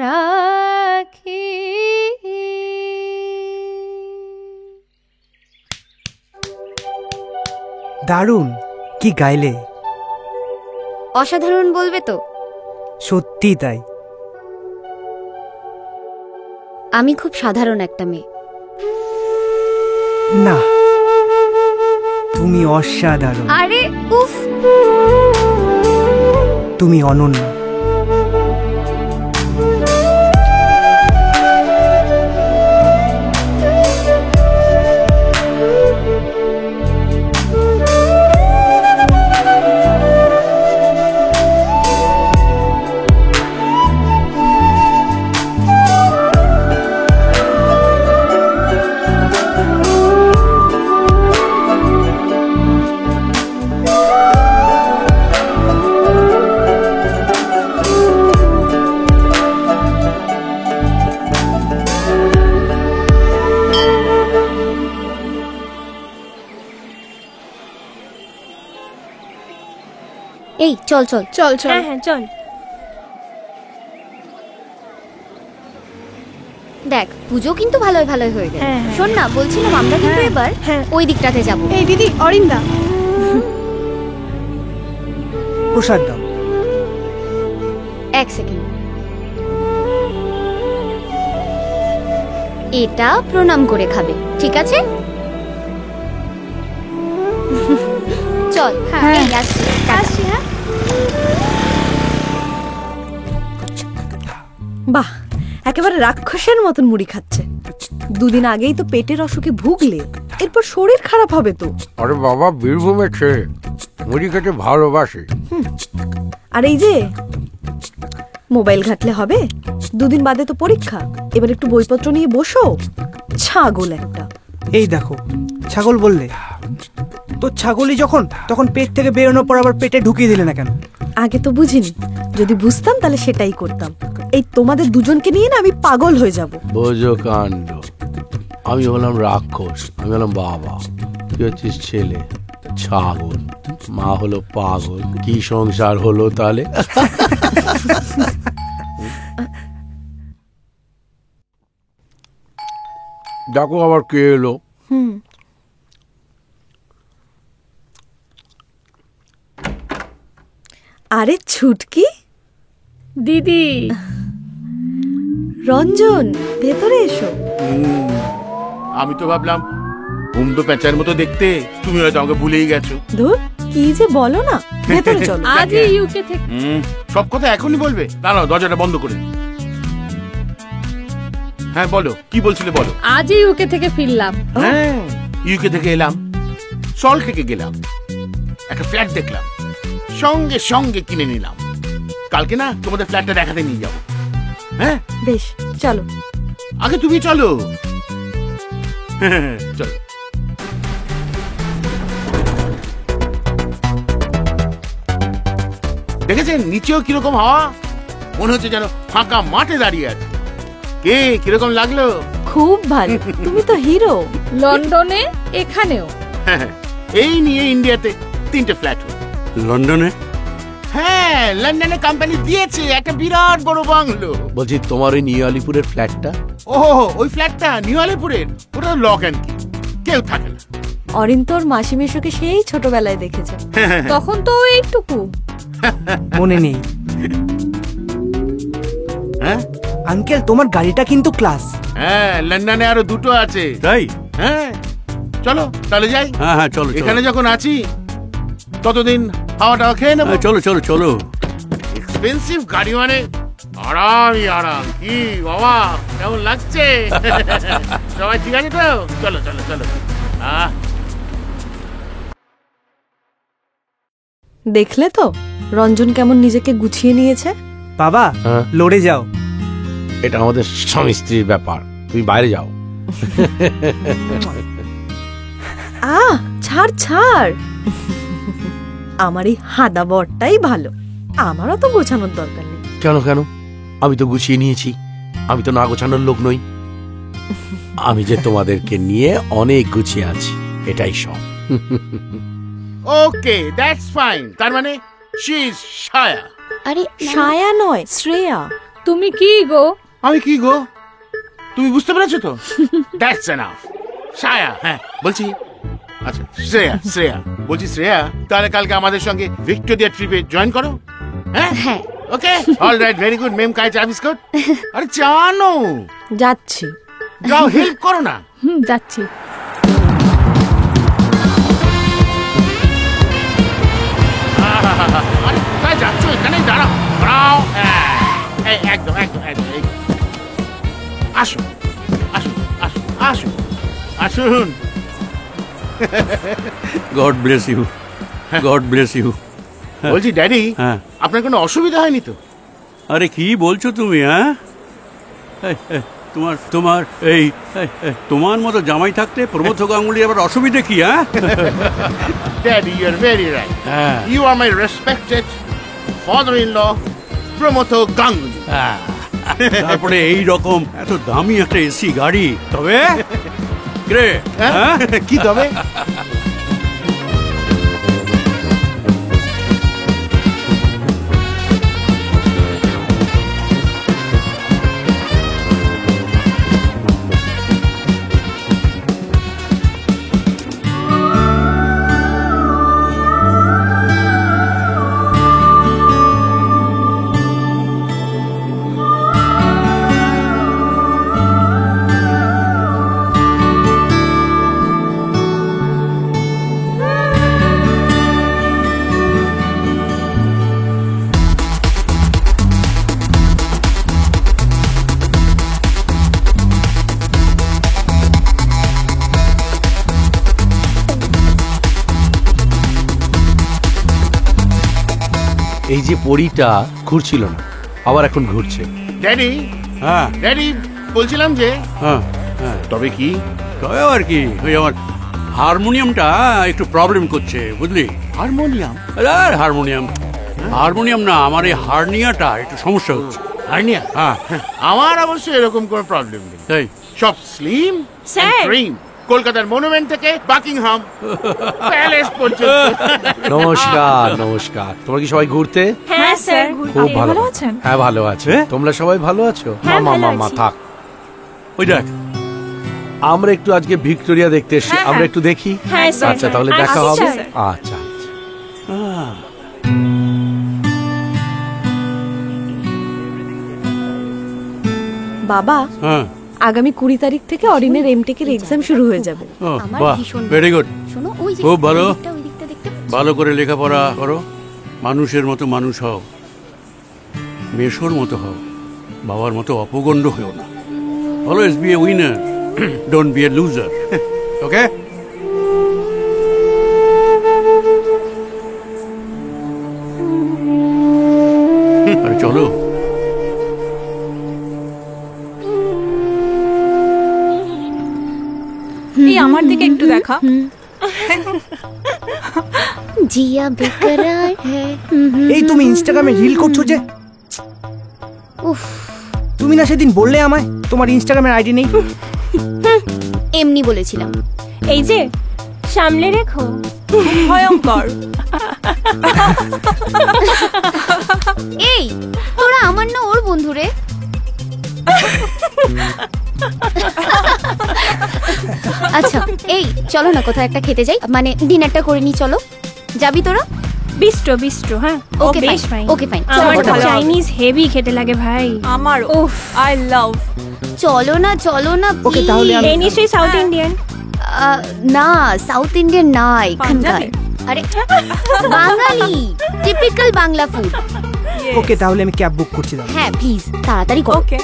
রাখি। দারুণ, কি গাইলে! অসাধারণ বলবে তো? সত্যি তাই। আমি খুব সাধারণ একটা মেয়ে। না, তুমি অসাধারণ। আরে উফ, তুমি অনন্য। এই চল চল চল চল। হ্যাঁ হ্যাঁ চল। দেখ, পুজো কিন্তু ভালোই ভালোই হয়ে গেল। হ্যাঁ, হ্যাঁ। শোন না, বলছিলাম আমরা কিন্তু এবার ওই দিকটাতে যাব। এই দিদি, অরিন্দা প্রসাদ দাও। এক সেকেন্ড, এটা প্রণাম করে খাবে, ঠিক আছে? চল। এই আসছি, আসছি। হ্যাঁ, বাহ, একেবারে রাক্ষসের মতন মুড়ি খাচ্ছে। দুদিন আগেই তো পেটের অসুখে ভুগলে, এরপর শরীর খারাপ হবে তো। আরে বাবা, বীরভূমে খেয়ে মুড়ি খেতে ভালোবাসে। আর এই যে মোবাইল ঘাটলে হবে? দুদিন বাদে তো পরীক্ষা, এবার একটু বইপত্র নিয়ে বসো। ছাগল একটা। এই দেখো, ছাগল বললে তো, ছাগলই যখন তখন পেট থেকে বেরোনোর পর আবার পেটে ঢুকিয়ে দিলে না কেন? আগে তো বুঝিনি, যদি বুঝতাম তাহলে সেটাই করতাম। এই তোমাদের দুজনকে নিয়ে না আমি পাগল হয়ে যাব। বোঝো কাণ্ড, আমি হলাম রাক্ষস, আমি হলাম বাবা, তুই হচ্ছিস ছেলে ছাগল, মা হলো পাগল। কি সংসার হলো তাহলে? দেখো আবার কে এলো। আরে ছুটকি দিদি। রঞ্জন, ভেতরে এসো। আমি তো ভাবলাম হুমদো প্যাঁচার মতো দেখতে, তুমি হয়তো আমাকে ভুলেই গেছো। ধুর, কি যে বলো না। ভেতরে চলো। আজই ইউকে থেকে। সব কথা এখনই বলবে? দাঁড়াও, দরজাটা বন্ধ করে। হ্যাঁ বলো, কি বলছিলে বলো। আজই ইউকে থেকে ফিরলাম। হ্যাঁ, ইউকে থেকে এলাম, সল্ট থেকে গেলাম, একটা ফ্ল্যাট দেখলাম, সঙ্গে সঙ্গে কিনে নিলাম। কালকে না তোমাদের ফ্ল্যাটটা দেখাতে নিয়ে যাবো। হ্যাঁ বেশ, চলো। আগে তুমি চলো। চলো। দেখেছেন নিচেও কিরকম হাওয়া? মনে হচ্ছে যেন ফাঁকা মাঠে দাঁড়িয়ে আছে। কে কিরকম লাগলো? খুব ভালো, তুমি তো হিরো। লন্ডনে, এখানেও। এই নিয়ে ইন্ডিয়াতে 3টে ফ্ল্যাট। লন্ডনে? হ্যাঁ, লন্ডনে কোম্পানি দিয়েছে একটা বিরাট বড় বাংলো। বলছি, তোমার ওই নিউ আলিপুরের ফ্ল্যাটটা? ও, ওই ফ্ল্যাটটা নিউ আলিপুরের, ওটা লক অ্যান্ড কি, কেউ থাকে না। অরিন্তর মাসি মেশোকে সেই ছোটবেলায় দেখেছে, তখন তো এইটুকু মনে নেই। হ্যাঁ আঙ্কেল, তোমার গাড়িটা কিন্তু ক্লাস। হ্যাঁ, লন্ডনে আরো 2টো আছে। তাই? হ্যাঁ, চলো তাহলে যাই। হ্যাঁ হ্যাঁ, চলো। এখানে যখন আছি ততদিন হাওয়াটা খেয়ে নেবো। চলো চলো চলো। এক্সপেন্সিভ গাড়ি মানে আরামই আরাম। কি বাবা, কেমন লাগছে? সবাই ঠিক আছে তো? চলো চলো চলো। দেখলে তো রঞ্জন কেমন নিজেকে গুছিয়ে নিয়েছে। বাবা, লড়ে যাও। এটা আমাদের স্বামী স্ত্রীর ব্যাপার, তুমি বাইরে যাও। ছাড় ছাড়, আমার এই হাদা বরটাই ভালো, আমারও তো গোছানোর দরকার নেই। কেন কেন, আমি তো গুছিয়ে নিয়েছি। আমি তো না গোছানোর লোক নই। আমি যে তোমাদেরকে নিয়ে অনেক গুছিয়ে আছি, এটাই সব। ওকে, দ্যাটস ফাইন। তার মানে শি ইজ ছায়া। আরে ছায়া নয়, শ্রেয়া। তুমি কি গো? আমি কি গো? তুমি বুঝতে পেরেছো তো? That's enough. ছায়া, হ্যাঁ বলছি। আচ্ছা শ্রেয়া, শ্রেয়া বলছি, শ্রেয়া তাহলে কালকে আমাদের সঙ্গে ভিক্টোরিয়া ট্রিপে জয়েন করো। হ্যাঁ ওকে, অল রাইট, ভেরি গুড। মেম কাই চা বিস্কুট? আরে জানো যাচ্ছি। যাও, হেল্প করো না। যাচ্ছি। আরে কোথায় যাচ্ছ? এখানে দাঁড়াও, দাঁড়াও। একদম একদম একদম। আসুন আসুন আসুন আসুন আসুন। God bless you, God bless you. বলছি ড্যাডি, হ্যাঁ, আপনার কোনো অসুবিধা হয়নি তো? আরে কি বলছো তুমি? হ্যাঁ, তোমার তোমার এই তোমার মতো জামাই থাকতে প্রমথ গাঙ্গুলি আবার অসুবিধে কি? হ্যাঁ daddy, you are very right. You are my respected father in law, Pramatha Ganguly. তারপরে এই রকম এত দামি একটা এসি গাড়ি, তবে কি তবে? এই যে পরীটা ঘুরছিল না, আবার এখন ঘুরছে। ড্যাডি, হ্যাঁ ড্যাডি বলছিলাম যে, হ্যাঁ হ্যাঁ, তবে কি? তবে আর কি, ওই আমার হারমোনিয়ামটা একটু প্রবলেম করছে, বুঝলি? হারমোনিয়াম? আরে হারমোনিয়াম, হারমোনিয়াম না, আমার এই হার্নিয়াটা একটু সমস্যা হচ্ছে। হার্নিয়া? হ্যাঁ, আমার অবশ্য এরকম কোনো প্রবলেম নেই। তাই সব স্লিম ট্রিম, কলকাতার মনুমেন্ট থেকে বাকিংহাম প্যালেস পর্যন্ত। নমস্কার নমস্কার। তোমরা কি সবাই ঘুরতে? হ্যাঁ স্যার। খুব ভালো। ভালো আছেন? হ্যাঁ ভালো আছে। তোমরা সবাই ভালো আছো? মামা থাক। ওই দেখ, আমরা একটু আজকে ভিক্টোরিয়া দেখতে এসেছি, আমরা একটু দেখি। আচ্ছা তাহলে দেখা হবে। আচ্ছা বাবা, হ্যাঁ, আগামী 20 তারিখ থেকে অরিনের এমটেকের এক্সাম শুরু হয়ে যাবে। বাহ, ভেরি গুড, শোনো, ওই যে খুব ভালো। ওই দিকটা দেখতে ভালো করে লেখাপড়া করো, মানুষের মতো মানুষ হও, মেশোর মতো হও, বাবার মতো অপগণ্ড হও না। Always be a winner, don't be a loser. Okay? আরে চলো। এই আমার দিকে একটু দেখা। জিয়া বেকরার হ্যায়। এই তুমি ইনস্টাগ্রামে রিল করছো যে? উফ, তুমি না সেদিন বললে আমায় তোমার ইনস্টাগ্রামের আইডি নেই? এমনি বলেছিলাম। এই যে সামলে রেখো, ভয়ঙ্কর। এই তোরা আমার না ওর বন্ধু রে। আচ্ছা এই চলো না কোথাও একটা খেতে যাই, মানে ডিনারটা করে নি। চলো, যাবি তোরা? Bistro bistro. হ্যাঁ ওকে বেশ ফাইন। Okay fine. আমার তো চাইনিজ হেভি খেতে লাগে ভাই। আমার উফ, আই লাভ। চলো না ওকে তাহলে আমি এই নিশ্চয়ই সাউথ ইন্ডিয়ান। না সাউথ ইন্ডিয়ান না, এখানকার। আরে বাঙালি, টিপিক্যাল বাংলা ফুড। ওকে তাহলে আমি ক্যাব বুক করছি। হ্যাঁ প্লিজ তাড়াতাড়ি করো। ওকে।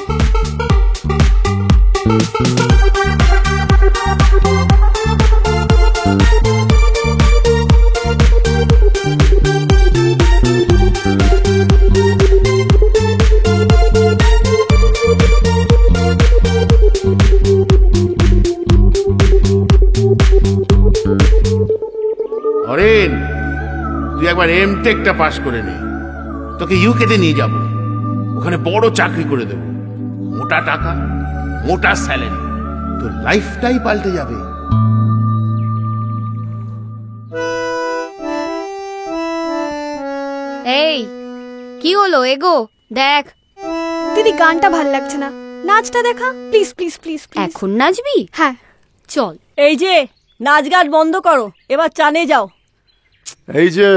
হরেন, তুই একবার এমটেকটা পাস করে নে, তোকে ইউকেতে নিয়ে যাব, ওখানে বড় চাকরি করে দেবো, মোটা টাকা, মোটা স্যালারি, তো লাইফটাই পাল্টে যাবে। এই কি হলো, এগো দেখ। দিদি গানটা ভাল লাগছে না, নাচটা দেখা প্লিজ প্লিজ প্লিজ। এখন নাচবি? হ্যাঁ চল। এই যে নাচ গান বন্ধ করো, এবার চানে যাও। এই যে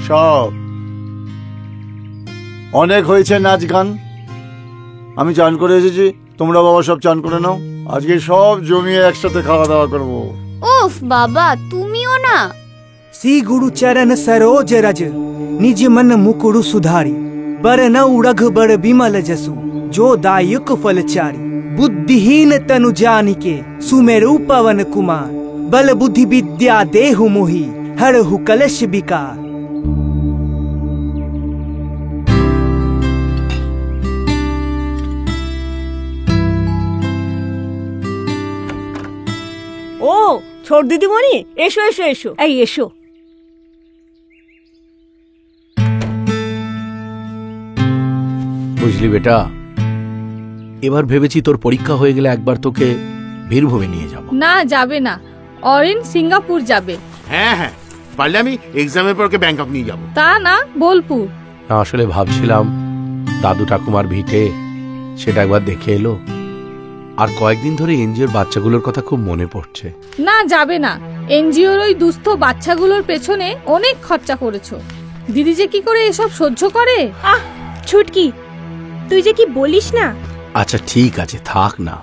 সব অনেক হয়েছে নাচ গান, আমি চান করে এসেছি, তোমরা বাবা সব চান করে নাও। আজকে সব জমিয়ে একসাথে খাওয়া দাওয়া করবো। উফ বাবা, তুমিও না। श्री गुरु चरण सरोज रज निज मन मुकुरु सुधारी बरन उड़घ बर बिमल जसु जो दायुक फलचारी बुद्धिहीन तनु जानिके सुमेरु पवन कुमार बल बुद्धि विद्या देहु मोहि हरहु कलश विकार। ও ছোট দিদিমণি, এসো এসো এসো, এই এসো। বুঝলি বেটা, এবার ভেবেছি তোর পরীক্ষা হয়ে গেলে একবার তোকে বীরভূমে নিয়ে যাব। না যাবে না, অরিন সিঙ্গাপুর যাবে। হ্যাঁ হ্যাঁ, পারলে আমি এক্সামের পর ওকে ব্যাংকক নিয়ে যাব। তা না, বোলপুর। আসলে ভাবছিলাম দাদু ঠাকুমার ভিটে, সেটা একবার দেখে এলো। আর কয়েকদিন ধরে এনজিওর বাচ্চাগুলোর কথা খুব মনে পড়ছে। না যাবে না, এনজিওর ওই দুস্থ বাচ্চাগুলোর পেছনে অনেক খরচা করেছো। দিদি যে কি করে এসব সহ্য করে। আহ ছুটকি, তুই যে কি বলিস না। আচ্ছা ঠিক আছে, থাক না।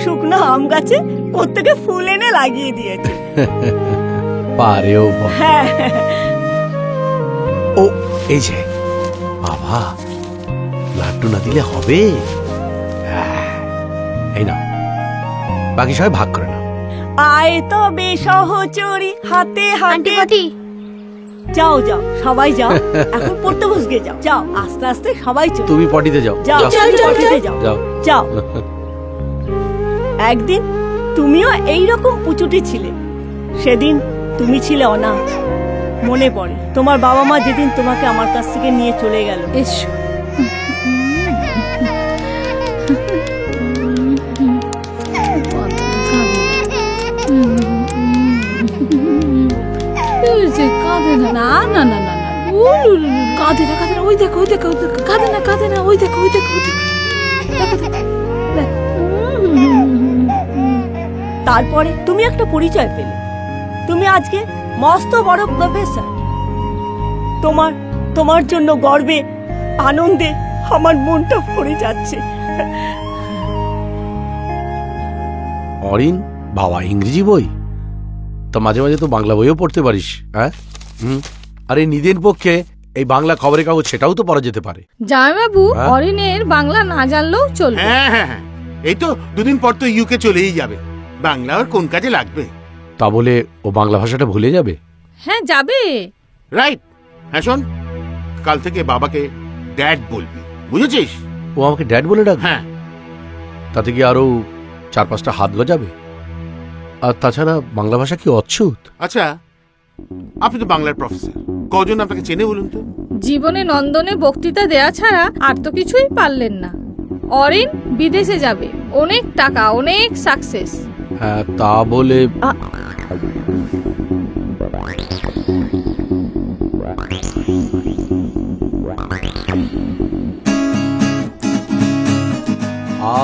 শুকনো আম গাছে প্রত্যেকে ফুল এনে লাগিয়ে দিয়েছে। পারেও বল। হ্যাঁ। ও এই যে বাবা, লাড্ডু না দিলে হবে? এই না, বাকি সবাই ভাগ করে না। আয় তবে সহচরি হাতে হাতে। যাও যাও সবাই যাও, এখন পড়তে বসবে, যাও যাও আস্তে আস্তে সবাই চলো। তুমি পটিতে যাও, যাও পটিতে যাও, যাও যাও। একদিন তুমিও এইরকম পুচুটি ছিলে, সেদিন তুমি ছিলে অনাথ। মনে পড়ে তোমার বাবা মা যেদিন তোমাকে আমার কাছ থেকে নিয়ে চলে গেল। এসো। না না না না না, কাঁদে না কাঁদে না, ওই দেখো ওই দেখো, কাঁদে না কাঁদে না, ওই দেখো ওই দেখো, তারপরে তুমি একটা পরিচয় পেলে, তুমি আজকে মস্ত বড় প্রফেসর। তোমার জন্য গর্বে আনন্দে আমার মনটা ভরে যাচ্ছে। অরিন বাবা ইংরেজি বই, তো মাঝে মাঝে তো বাংলা বইও পড়তে পারিস। হ্যাঁ, আরে নিজের পক্ষে এই বাংলা খবরের কাগজ সেটাও তো পড়া যেতে পারে। জামাইবাবু, অরিনের বাংলা না জানলেও চলবে। হ্যাঁ হ্যাঁ হ্যাঁ, এই তো দুদিন পর তো ইউকে চলেই যাবে, বাংলা আর কোন কাজে লাগবে? তা বলে ও বাংলা ভাষাটা ভুলে যাবে? হ্যাঁ যাবে। রাইট। হ্যাঁ শোন, কাল থেকে বাবাকে ড্যাড বলবি, বুঝেছিস? ও আমাকে ড্যাড বলে ডাক? হ্যাঁ। তাতে কি আরো 4-5টা হাত গজাবে? আর তাছাড়া বাংলা ভাষা কি অচ্ছুত? আচ্ছা, আপনি তো বাংলার প্রফেসর, কজন আপনাকে চেনে বলুন তো? জীবনে নন্দনে বক্তৃতা দেয়া ছাড়া আর তো কিছুই পারলেন না। অরিন বিদেশে যাবে, অনেক টাকা, অনেক সাকসেস। হ্যাঁ, তা বলে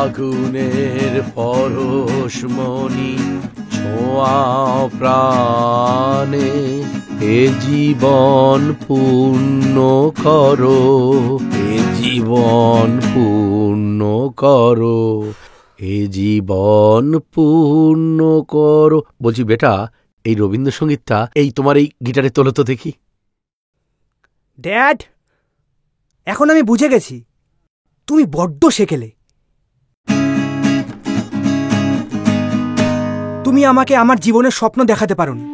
আগুনের পরশমণি ছোঁয়াও প্রাণে, এ জীবন পূর্ণ করো, এ জীবন পূর্ণ করো, এ জীবন পূর্ণ করো। বলছি বেটা, এই রবীন্দ্রসঙ্গীতটা এই তোমার এই গিটারে তোলো তো দেখি। ড্যাড, এখন আমি বুঝে গেছি তুমি বড্ড শেখেলে। তুমি আমাকে আমার জীবনের স্বপ্ন দেখাতে পারোনি,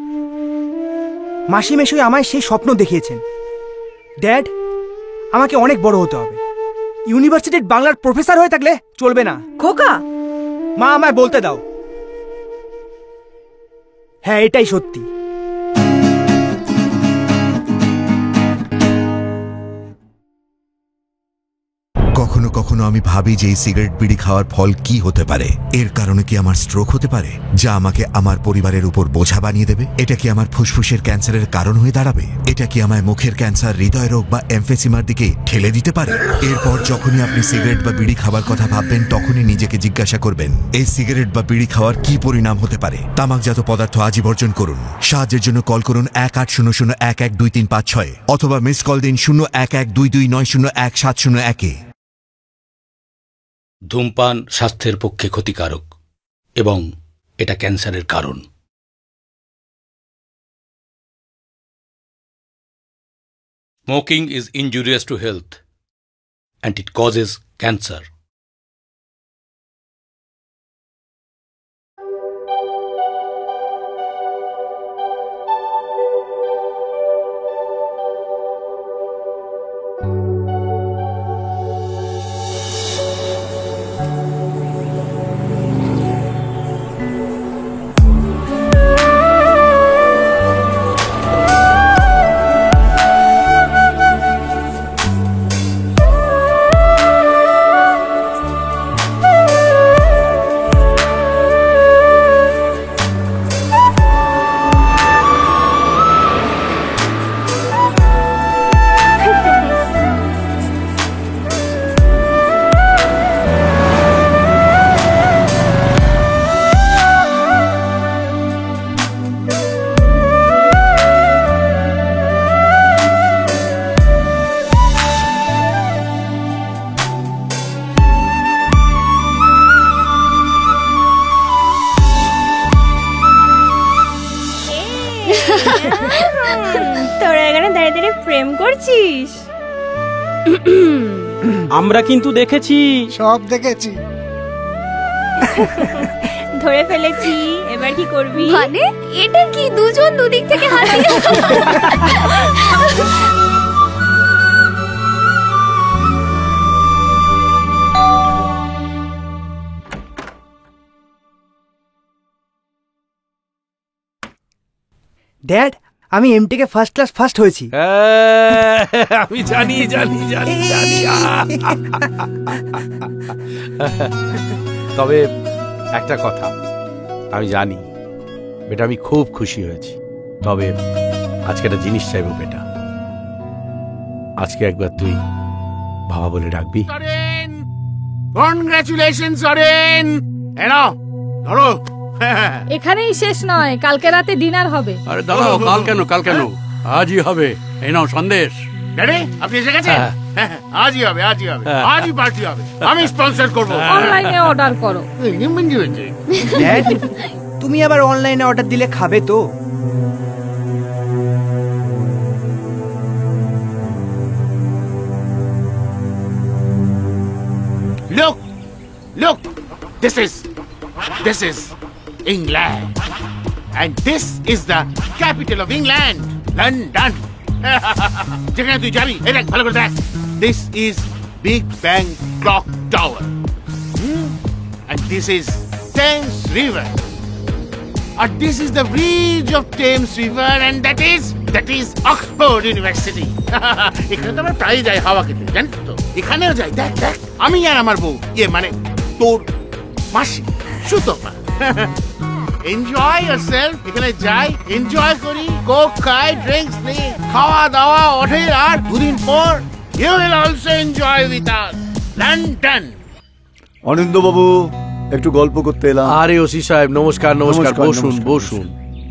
মাসি মেশোই আমায় সেই স্বপ্ন দেখিয়েছেন। ড্যাড, আমাকে অনেক বড় হতে হবে, ইউনিভার্সিটির বাংলার প্রফেসর হয়ে থাকলে চলবে না। খোকা, মা আমায় বলতে দাও। হ্যাঁ, এটাই সত্যি। কখনো কখনো আমি ভাবি যে এই সিগারেট বিড়ি খাওয়ার ফল কি হতে পারে। এর কারণে কি আমার স্ট্রোক হতে পারে, যা আমাকে আমার পরিবারের উপর বোঝা বানিয়ে দেবে? এটা কি আমার ফুসফুসের ক্যান্সারের কারণ হয়ে দাঁড়াবে? এটা কি আমায় মুখের ক্যান্সার, হৃদয় রোগ বা এমফেসিমার দিকে ঠেলে দিতে পারে? এরপর যখনই আপনি সিগারেট বা বিড়ি খাবার কথা ভাববেন, তখনই নিজেকে জিজ্ঞাসা করবেন, এই সিগারেট বা বিড়ি খাওয়ার কি পরিণাম হতে পারে। তামাকজাত পদার্থ আজই বর্জন করুন। সাহায্যের জন্য কল করুন 1800112356 অথবা মিস কল দিন 0112290170 ধূমপান স্বাস্থ্যের পক্ষে ক্ষতিকারক এবং এটা ক্যান্সারের কারণ। Smoking is injurious to health and it causes cancer. তোরা এখানে দাঁড়িয়ে দাঁড়িয়ে প্রেম করছিস? আমরা কিন্তু দেখেছি, সব দেখেছি। ধরে ফেলেছি, এবার কি করবি? মানে এটা কি দুজন দুদিক থেকে হাসি? ড্যাড, আমি এমটিকে ফার্স্ট ক্লাস ফার্স্ট হয়েছি। আমি জানি জানি জানি জানি তবে একটা কথা আমি জানি বেটা, আমি খুব খুশি হয়েছি। তবে আজকে একটা জিনিস চাইবো বেটা, আজকে একবার তুই বাবা বলে ডাকবি। কনগ্রাচুলেশন অরেন। এনো ধরো। এখানেই শেষ নয়, কালকে রাতে ডিনার হবে। আরে দাঁড়াও, কাল কেন কাল কেন, আজই হবে। এই নাও সন্দেশ। ড্যাডি আপনি এসে গেছেন? আজই হবে, আজই হবে, আজই পার্টি হবে। আমি স্পন্সর করব। অনলাইনে অর্ডার করো। ড্যাড, তুমি আবার অনলাইনে অর্ডার দিলে খাবে তো? Look, look, this is England, and this is the capital of England, London. যেখানে তুই যাবি, এই দেখ ভালো করে দেখ। This is Big Bang Clock Tower, and this is Thames River, and this is the bridge of Thames River, and that is Oxford University. এখানে তো আমরা প্রায় যাই হাওয়া খেতে, জানিস তো? এখানেও যাই, দেখ দেখ। আমি আর আমার বউ, মানে তোর মাসি সুতপা। Enjoy yourself. এখানে যাই, এনজয় করি, কোক খাই, ড্রিঙ্কস নিই, খাওয়া দাওয়া ওঠে, আর দুদিন পর you will also enjoy with us. London. অনিন্দবাবু, একটু গল্প করতে এলাম। আরে ওসি সাহেব নমস্কার। নমস্কার, বসুন বসুন।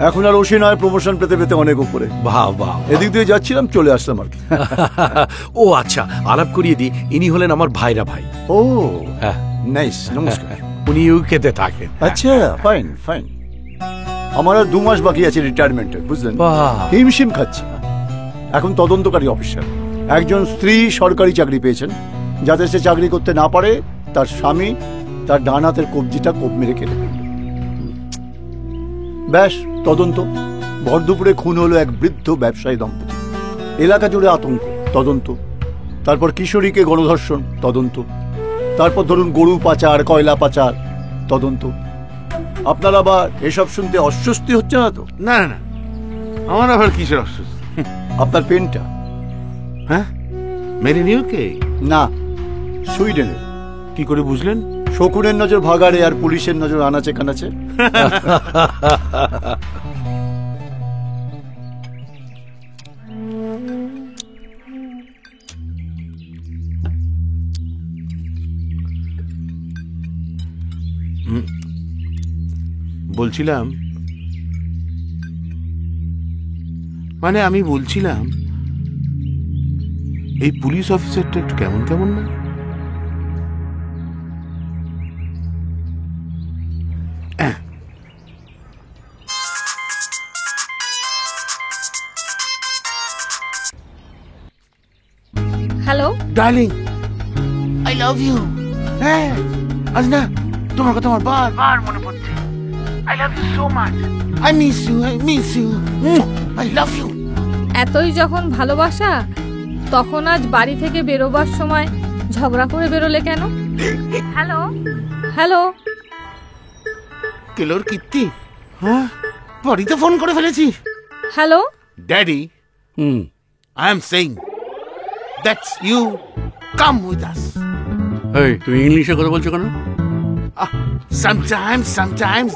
এখন আর ওসি নয়, প্রমোশন পেতে পেতে অনেক উপরে। বাহ বাহ। এদিক দিয়ে যাচ্ছিলাম, চলে আসলাম আর কি। ও আচ্ছা, আলাপ করিয়ে দিই, ইনি হলেন আমার ভাইরা ভাই। ও নাইস, নমস্কার। উনি ইউকেতে থাকেন। আচ্ছা, ফাইন ফাইন। আমার আর 2 মাস বাকি আছে রিটায়ারমেন্টের, বুঝলেন? হিমশিম খাচ্ছি। এখন তদন্তকারী অফিসার। একজন স্ত্রী সরকারি চাকরি পেয়েছেন, যাতে সে চাকরি করতে না পারে তার স্বামী তার ডান হাতের কবজিটা কোপ মেরে কেটে দেবে। ব্যাস তদন্ত। ভরদুপুরে খুন হলো এক বৃদ্ধ ব্যবসায়ী দম্পতি। এলাকা জুড়ে আতঙ্ক, তদন্ত। তারপর কিশোরীকে গণধর্ষণ, তদন্ত। তারপর ধরুন গরু পাচার, কয়লা পাচার, তদন্ত। আপনার আবার এসব শুনতে অস্বস্তি হচ্ছে না তো? না না না, আমার আবার কিসের অস্বস্তি? আপনার পেনটা। হ্যাঁ, মেরি নিউ কে? না, সুইডেনে। কি করে বুঝলেন? শকুনের নজর ভাগাড়ে আর পুলিশের নজর আনাচে কানাচে। বলছিলাম মানে আমি বলছিলাম এই পুলিশ অফিসারটা একটু কেমন কেমন না? Hello darling, I love you. হ্যাঁ আজ না তোমার কথা আমার বারবার মনে পড়ছে। I love you so much. I miss you, I miss you, I love you. এতই যখন ভালোবাসা, তখন আজ বাড়ি থেকে বেরোবার সময় ঝগড়া করে বেরোলে কেন? হ্যালো হ্যালো কেলোর কীর্তি, হ্যাঁ বাড়িতে ফোন করে ফেলেছি। Hello daddy, I am saying that's you come with us. এই তুমি ইংলিশে কথা বলছো কেন? Sometimes,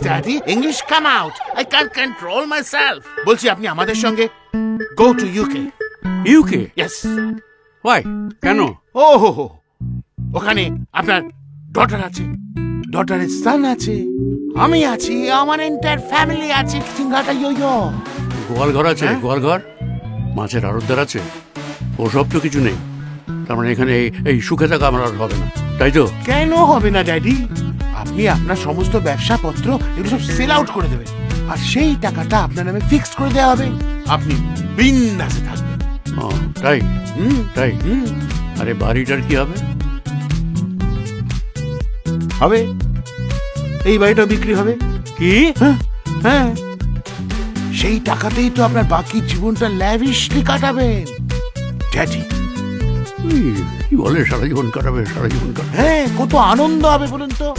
Daddy, English come out. I can't control myself. বলছি আপনি আমাদের সঙ্গে go to UK. UK? Yes. Why? কেন? ওখানে আপনার ডটার আছে, ডটারের সান আছে, আমি আছি, আমার এন্টায়ার ফ্যামিলি আছে। সিঙ্গাটা ইয়ো গোয়াল ঘর আছে, গোয়াল ঘর, মাছের আড়তদার আছে, ওসব তো কিছু নেই। তার মানে এখানে এই সুখে থাকা আমার আর হবে না, তাই তো? কেন হবে না ড্যাডি? আপনি আপনার সমস্ত ব্যবসাপত্র এগুলো সব সেল আউট করে দেবেন, আর সেই টাকাটা আপনার নামে ফিক্স করে দেওয়া হবে। আপনি বিন্দাসে থাকবেন। তাই? তাই? আরে বাড়িটার কি হবে? হবে, এই বাড়িটা বিক্রি হবে। কি? হ্যাঁ, সেই টাকাতেই তো আপনার বাকি জীবনটা ল্যাভিশলি কাটাবেন ড্যাডি। কি বলে সারা জীবন কাটাবে? সারা জীবন কাটাবে? হ্যাঁ, কত আনন্দ হবে বলুন তো।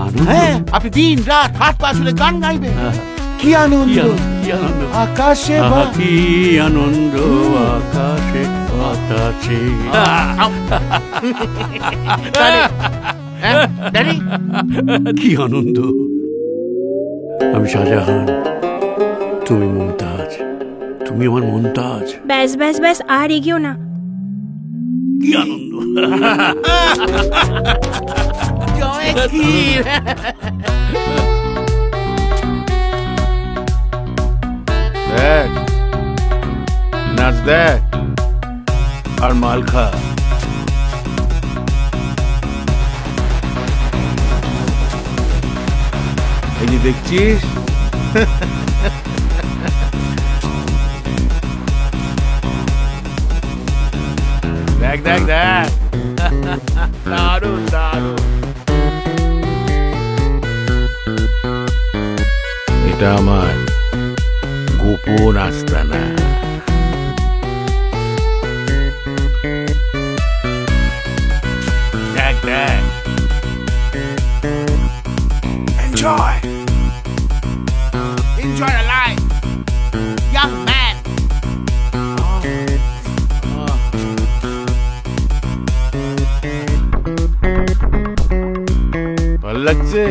আনন্দ? হ্যাঁ, আপনি দিন রাত হাত পা ছুড়ে গান গাইবেন। কি আনন্দ, কি আনন্দ আকাশে, কি আনন্দ আকাশে বাতাসে। কি আনন্দ! আমি শাহজাহান, তুমি মুমতাজ, তুমি আমার মুমতাজ। ব্যাস ব্যাস ব্যাস, আর এগিয়েও না। কি আনন্দ! দেখ নাচ, দেখ আর মাল খা। এই যে দেখছিস, দেখ দেখ দেখ, দারুণ দারুণ। এটা আমার গোপন আস্তানা। দেখ দেখ, enjoy the life, young man. ভালো লাগছে?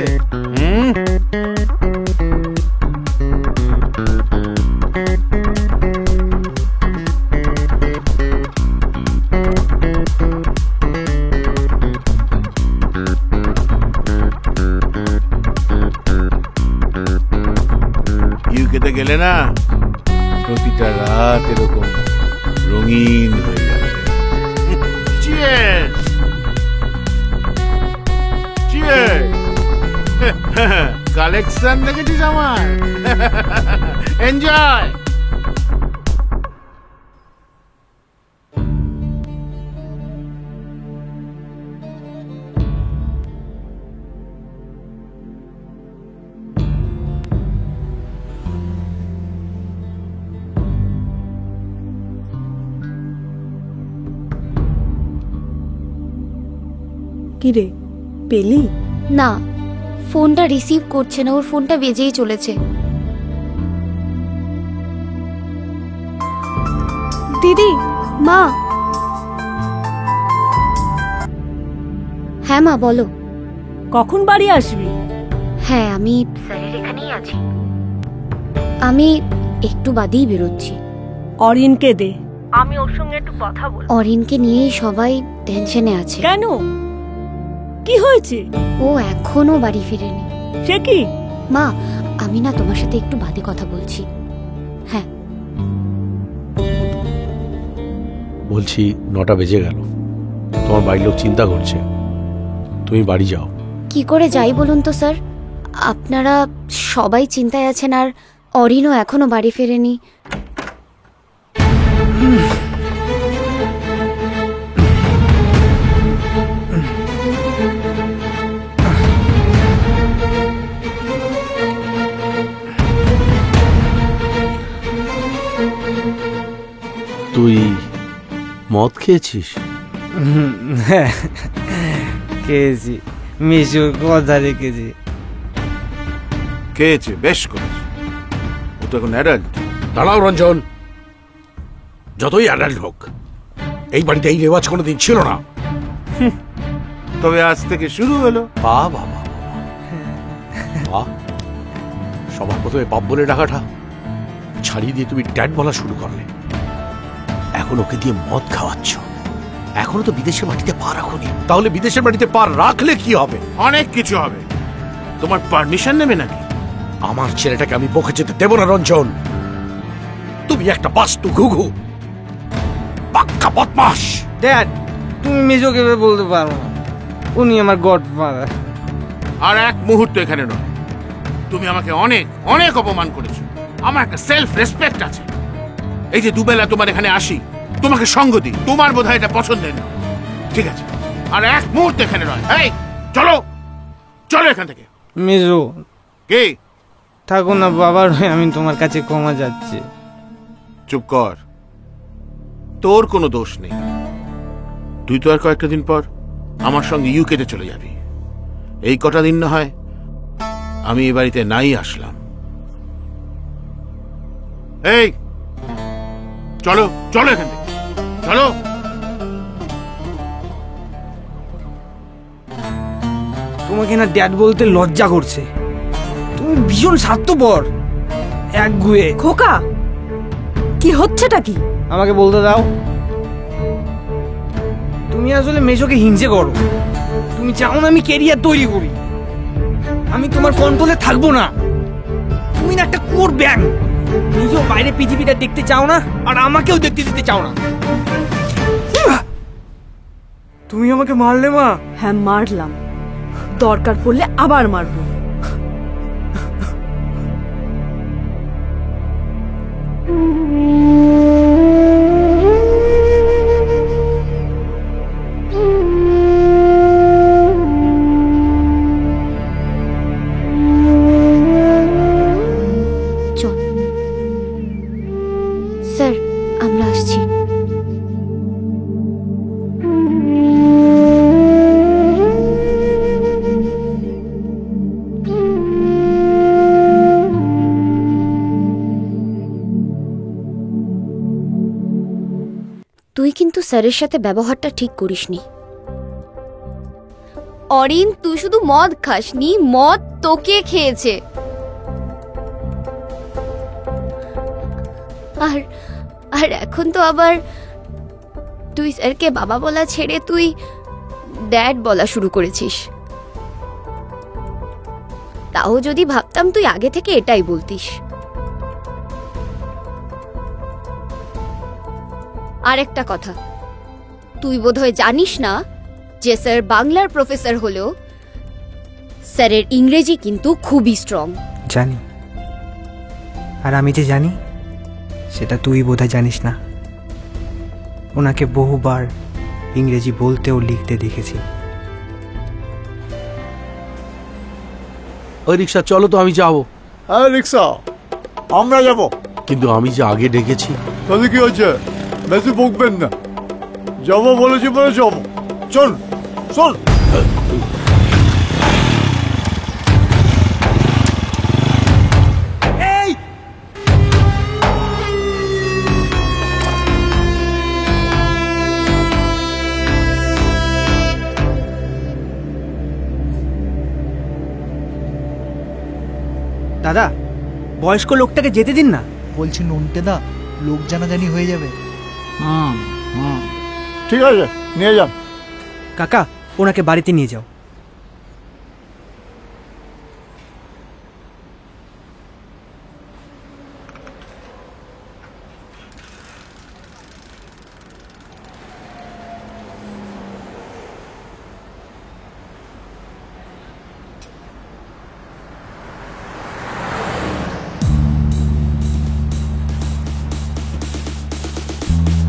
ইউকেতে গেলে না প্রতিটা রাত এরকম রঙিন হয়ে যাবে। Cheers! Cheers! কালেকশন দেখেছিস আমার? এনজয়। কি রে, পেলি? না, ফোনটা রিসিভ করছে না, ওর ফোনটা বেজেই চলেছে। দিদি, মা। হ্যাঁ মা বলো। কখন বাড়ি আসবি? হ্যাঁ আমি স্যারের এখানেই আছি। আমি একটু বাদেই বেরোচ্ছি। অরিনকে দে, আমি ওর সঙ্গে একটু কথা বলবো। অরিনকে নিয়েই সবাই টেনশনে আছে। কেন, কি হয়েছে? ও এখনো বাড়ি ফিরেনি। সে কি? মা আমি না তোমার সাথে একটু বাদে কথা বলছি। হ্যাঁ বলছি 9টা বেজে গেল, তোমার বাড়ির লোক চিন্তা করছে, তুমি বাড়ি যাও। কি করে যাই বলুন তো স্যার, আপনারা সবাই চিন্তায় আছেন আর অরিনও এখনো বাড়ি ফেরেনি। তুই মদ খেয়েছিস? খেয়েছি, মিশুর কথা রেখেছি। খেয়েছে, বেশ করেছে। ও তো এখন অ্যাডাল্ট। দাঁড়াও রঞ্জন, যতই অ্যাডাল্ট হোক এই বাড়িতে এই রেওয়াজ কোনোদিন ছিল না। তবে আজ থেকে শুরু হলো। বাবা সবার প্রথমে বাপ বলে ডাকাটা ছাড়িয়ে দিয়ে তুমি ড্যাড বলা শুরু করলে, এখন ওকে দিয়ে মদ খাওয়াচ্ছ। এখনো তো বিদেশের মাটিতে পা রাখোনি, তাহলে বিদেশের মাটিতে পা রাখলে কি হবে? অনেক কিছু হবে। তোমার পারমিশন নেবে নাকি? আমার ছেলেটাকে আমি বকে যেতে দেব না রঞ্জন। তুমি একটা বাস্তু ঘুঘু, পাক্কা বদমাস। ড্যাড তুমি মেজোকে বলতে পারো না, উনি আমার গডফাদার। আর এক মুহূর্ত এখানে নয়। তুমি আমাকে অনেক অনেক অপমান করেছো। আমার একটা সেলফ রেসপেক্ট আছে। এই যে দুবেলা তোমার এখানে আসি, তোমাকে সঙ্গ দিই, তোমার বোধহয় এটা পছন্দের না। ঠিক আছে, আর এক মুহূর্ত এখানে নয়। এই চলো চলো এখান থেকে। মেজো কে? থাকো না বাবার হয়ে আমি তোমার কাছে ক্ষমা যাচ্ছি। চুপ কর, তোর কোনো দোষ নেই। তুই তো আর কয়েকটা দিন পর আমার সঙ্গে ইউকেতে চলে যাবি। এই কটা দিন না হয় আমি এই বাড়িতে নাই আসলাম। এই চলো চলো এখান থেকে, চলো। তোমাকে না ড্যাড বলতে লজ্জা করছে, তুমি ভীষণ স্বার্থপর, একগুয়ে। খোকা কি হচ্ছেটা কি? আমাকে বলতে দাও। তুমি আসলে মেজোকে হিংসে করো। তুমি চাও না আমি কেরিয়ার তৈরি করি, আমি তোমার কন্ট্রোলে থাকবো না। তুমি না একটা কোর ব্যাং, নিজেও বাইরে পৃথিবীটা দেখতে চাও না আর আমাকেও দেখতে দিতে চাও না। তুমি আমাকে মারলে মা। হ্যাঁ মারলাম, দরকার পড়লে আবার মারবো। স্যার আমরা আসছি। তুই কিন্তু স্যারের সাথে ব্যবহারটা ঠিক করিসনি। অরিন তুই শুধু মদ খাসনি, মদ তোকে খেয়েছে। আর আর এখন তো আবার তুই স্যারকে বাবা বলা ছেড়ে তুই ড্যাড বলা শুরু করেছিস। তাও যদি ভাবতাম তুই আগে থেকে এটাই বলতিস। আরেকটা কথা, তুই বোধহয় জানিস না যে স্যার বাংলার প্রফেসর হলেও স্যারের ইংরেজি কিন্তু খুবই স্ট্রং। জানি, আর আমি যে জানি সেটা তুই বোধহয় জানিস না। ওনাকে বহুবার ইংরেজি বলতে ও লিখতে দেখেছি। ওই রিক্সা চলো তো, আমি যাবো। হ্যাঁ রিক্সা, আমরা যাব। কিন্তু আমি যে আগে ডেকেছি। তাহলে কি হচ্ছে, বেশি বকবেন না। যাবো বলেছি বলে যাবো। চল চল। দাদা, বয়স্ক লোকটাকে যেতে দিন না। বলছি নন্টে দা, লোক জানাজানি হয়ে যাবে। ঠিক আছে, নিয়ে যান। কাকা, ওনাকে বাড়িতে নিয়ে যাও।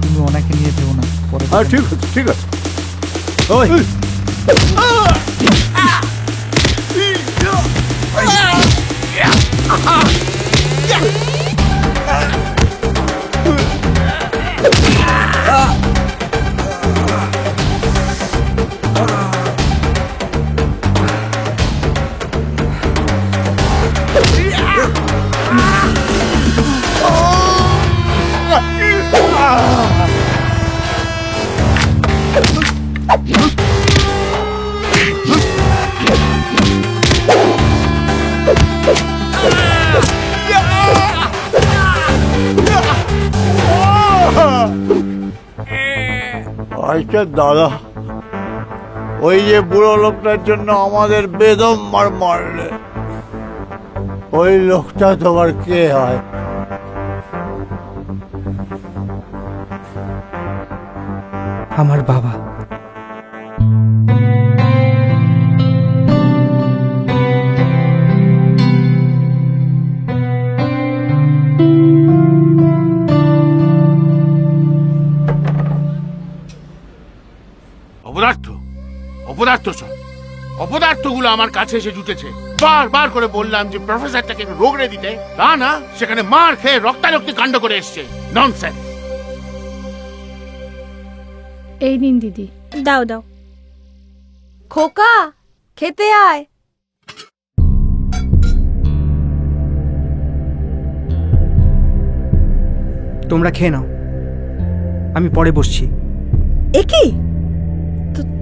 তুমি ওনাকে নিয়ে যেও না, পরে হ্যাঁ ঠিক আছে, ঠিক আছে। ওই আচ্ছা দাদা, ওই যে বুড়ো লোকটার জন্য আমাদের বেদম মারলে, ওই লোকটা তোমার কে হয়? আমার বাবা। অপদার্থ, অপদার্থ সব অপদার্থগুলো আমার কাছে এসে জুটেছে। বারবার করে বললাম যে প্রফেসরটাকে একটু রোগড়ে দিতে, তা না, সেখানে মার খেয়ে রক্তারক্তি কাণ্ড করে এসছে। ননসেন্স। এই নিন দিদি। দাও দাও। খোকা, খেতে আয়। তোমরা খেয়ে নাও, আমি পরে বসছি। এ কি,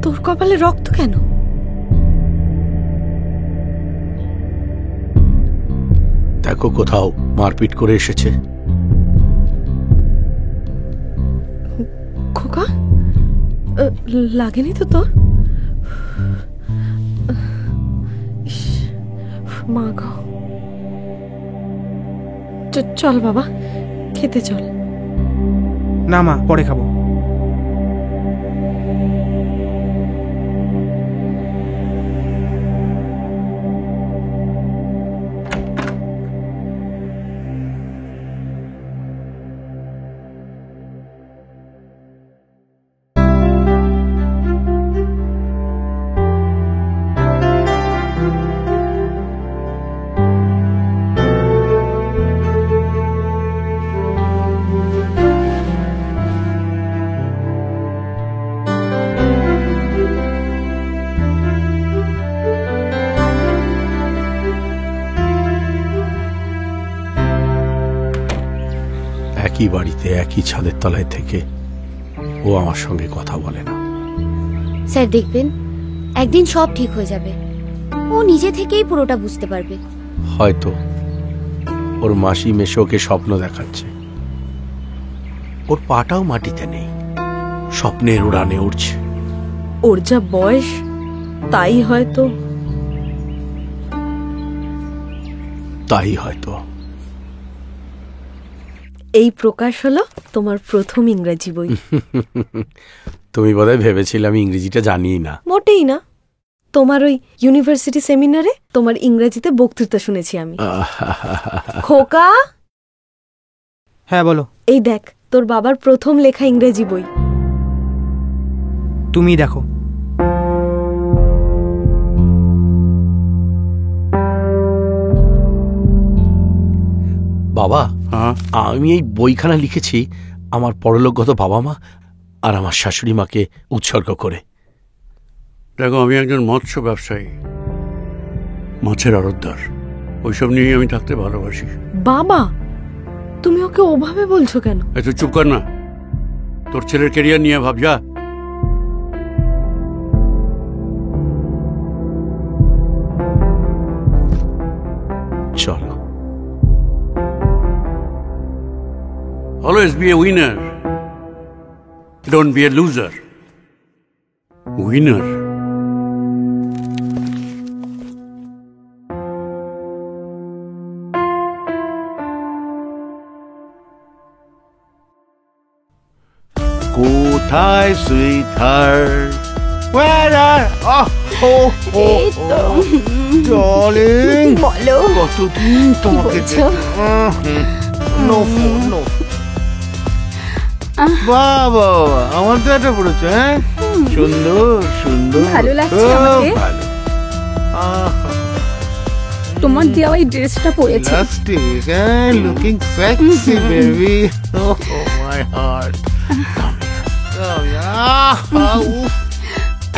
তোর কপালে রক্ত কেন? দেখো কোথাও মারপিট করে এসেছে। খোকা, লাগেনি তো তোর? মা গো, চল বাবা, খেতে চল। না মা, পরে খাবো। একই বাড়িতে একই ছাদের তলায় থেকে ও আমার সঙ্গে কথা বলে না। স্যার দেখবেন, একদিন সব ঠিক হয়ে যাবে। ও নিজে থেকেই পুরোটা বুঝতে পারবে। হয়তো ওর মাসি মেশোকে স্বপ্ন দেখাচ্ছে। ওর পাটাও মাটিতে নেই, স্বপ্নের উড়ানে উঠছে। ওর যা বয়স, তাই হয়তো। এই প্রকাশ হলো তোমার প্রথম ইংরেজি বই। তুমি বোধহয় ভেবেছিলে আমি ইংরেজিটা জানিই না। মোটেই না। তোমার ওই ইউনিভার্সিটি সেমিনারে তোমার ইংরেজিতে বক্তৃতা শুনেছি আমি। খোকা, হ্যাঁ বলো। এই দেখ, তোর বাবার প্রথম লেখা ইংরেজি বই। তুমি দেখো। বাবা, আমি এই বইখানা লিখেছি আমার পরলোকগত বাবা মা আর আমার শাশুড়ি মাকে উৎসর্গ করে। দেখো, আমি একজন মৎস্য ব্যবসায়ী, মাছের আড়তদার। ওইসব নিয়ে আমি থাকতে ভালোবাসি। বাবা, তুমি ওকে ওভাবে বলছো কেন? এত চুপ কর না, তোর ছেলের ক্যারিয়ার নিয়ে ভাব। যা। চলো। Always be a winner, don't be a loser. Winner. কোথায় সুইটহার্ট? Where are? ডার্লিং, বলো কতদিন তোমাকে নো ফোন, নো। বাবা, আমার তো এটা পড়েছে, হ্যাঁ, সুন্দর সুন্দর, ভালো লাগছে খুব আমাকে। ভালো। তোমার দেওয়া এই ড্রেসটা পরেছে। Fantastic, eh? Looking sexy, baby. Oh, my heart. Come here.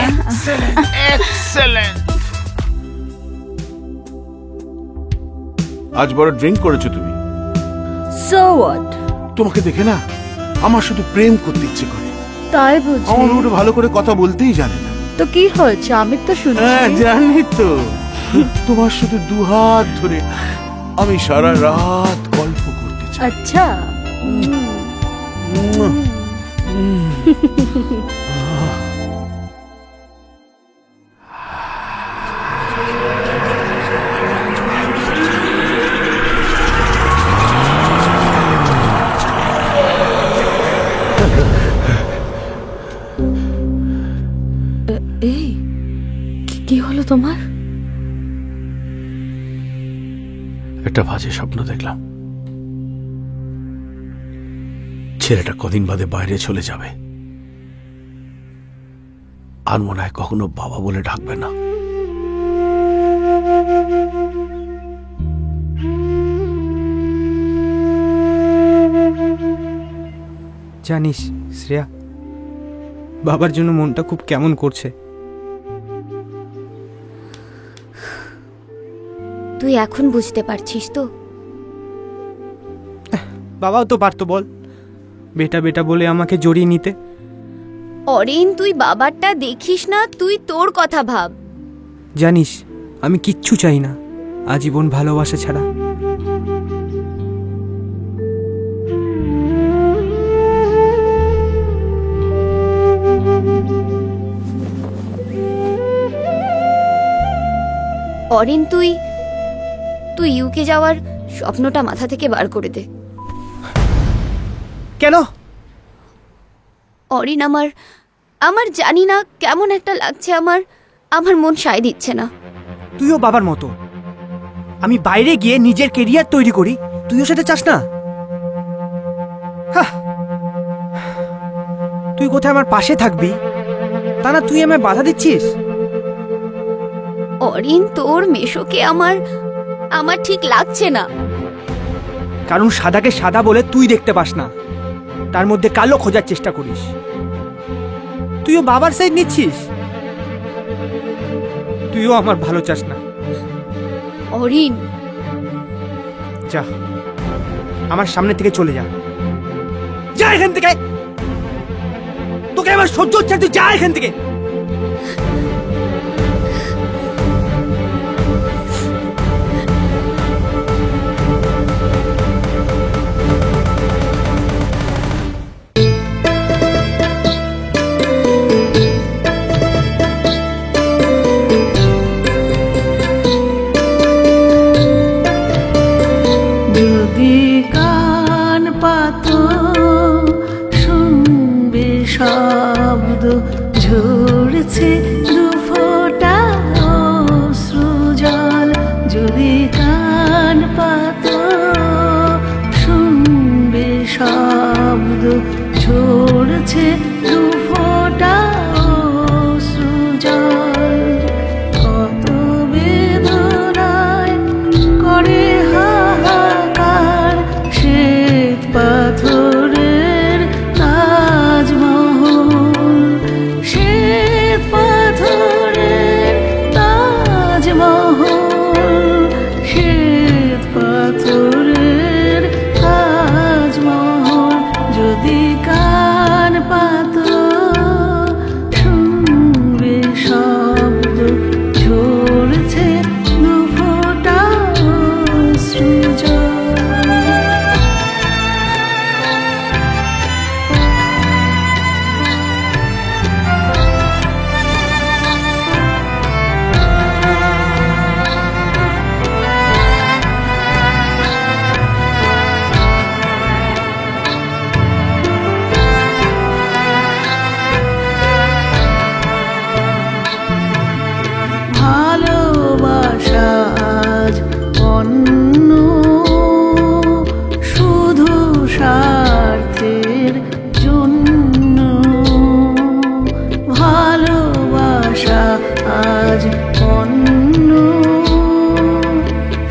Excellent, excellent. আজ বড় ড্রিঙ্ক করেছো তুমি। So what? তোমাকে দেখে না আমার শুধু প্রেম করতে ইচ্ছে করে। তাই বুঝি? আমার ওটা ভালো করে কথা বলতেই জানে না। তো কি হয়েছে? আমি তো শুনছি। হ্যাঁ, জানি তো। তোমার শুধু দুহাত ধরে আমি সারা রাত গল্প করতে চাই। আচ্ছা। এই কি হলো তোমার? একটা বাজে স্বপ্ন দেখলাম। ছেলেটা কদিন বাদে বাইরে চলে যাবে, আর মনে হয় কখনো বাবা বলে ডাকবে না। জানিস শ্রেয়া, বাবার জন্য মনটা খুব কেমন করছে। তুই এখন বুঝতে পারছিস তো? বাবাও তো পারতো, বল, বেটা বেটা বলে আমাকে জড়িয়ে নিতে। অরিন, তুই বাবারটা দেখিস না, তুই তোর কথা ভাব। জানিস আমি কিচ্ছু চাই না আজীবন ভালোবাসা ছাড়া। অরিন, তুই ইউকে যাওয়ার স্বপ্নটা মাথা থেকে বার করে দে। কেন? অরিন, আমার জানি না কেমন একটা লাগছে, আমার মন সায় দিচ্ছে না। তুইও বাবার মতো। আমি বাইরে গিয়ে নিজের কেরিয়ার তৈরি করি, তুইও সেটা চাস না? তুই কোথায় আমার পাশে থাকবি, তা না তুই আমায় বাধা দিচ্ছিস। অরিন, তোর মেশোকে আমার ঠিক লাগছে না। কারণ সাদাকে সাদা বলে তুই দেখতে পাস না, তার মধ্যে কালো খোঁজার চেষ্টা করিস। তুইও বাবার সাইড নিচ্ছিস, তুইও আমার ভালো চাস না। অরিন, যা আমার সামনে থেকে চলে যা, যা এখান থেকে। তোকে আমার সহ্য হচ্ছে, তুই যা এখান থেকে। যদি কান পাতো শুনবে শব্দ ঝোল অন্য শুধু স্বার্থের জন্য ভালোবাসা আজ অন্য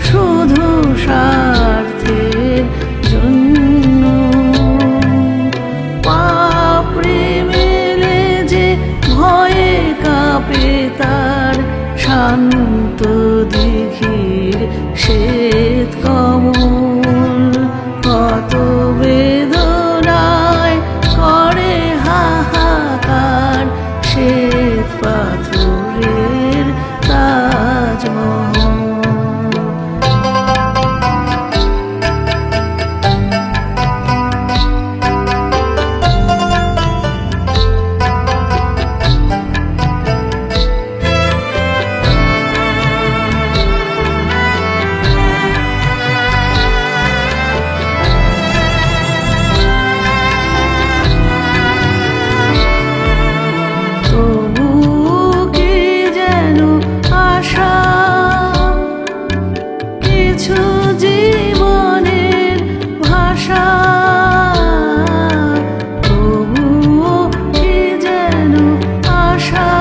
শুধু স্বার্থের জন্য পাপড়ি মেলে যে ভয়ে কাঁপে তার শান্ত দিঘির শ্বেত কমল কত বেদনায় করে হাহাকার শ্বেত পাথরের তাজমহল। কিছু জীবনের ভাষা তবুও কি যেন আশা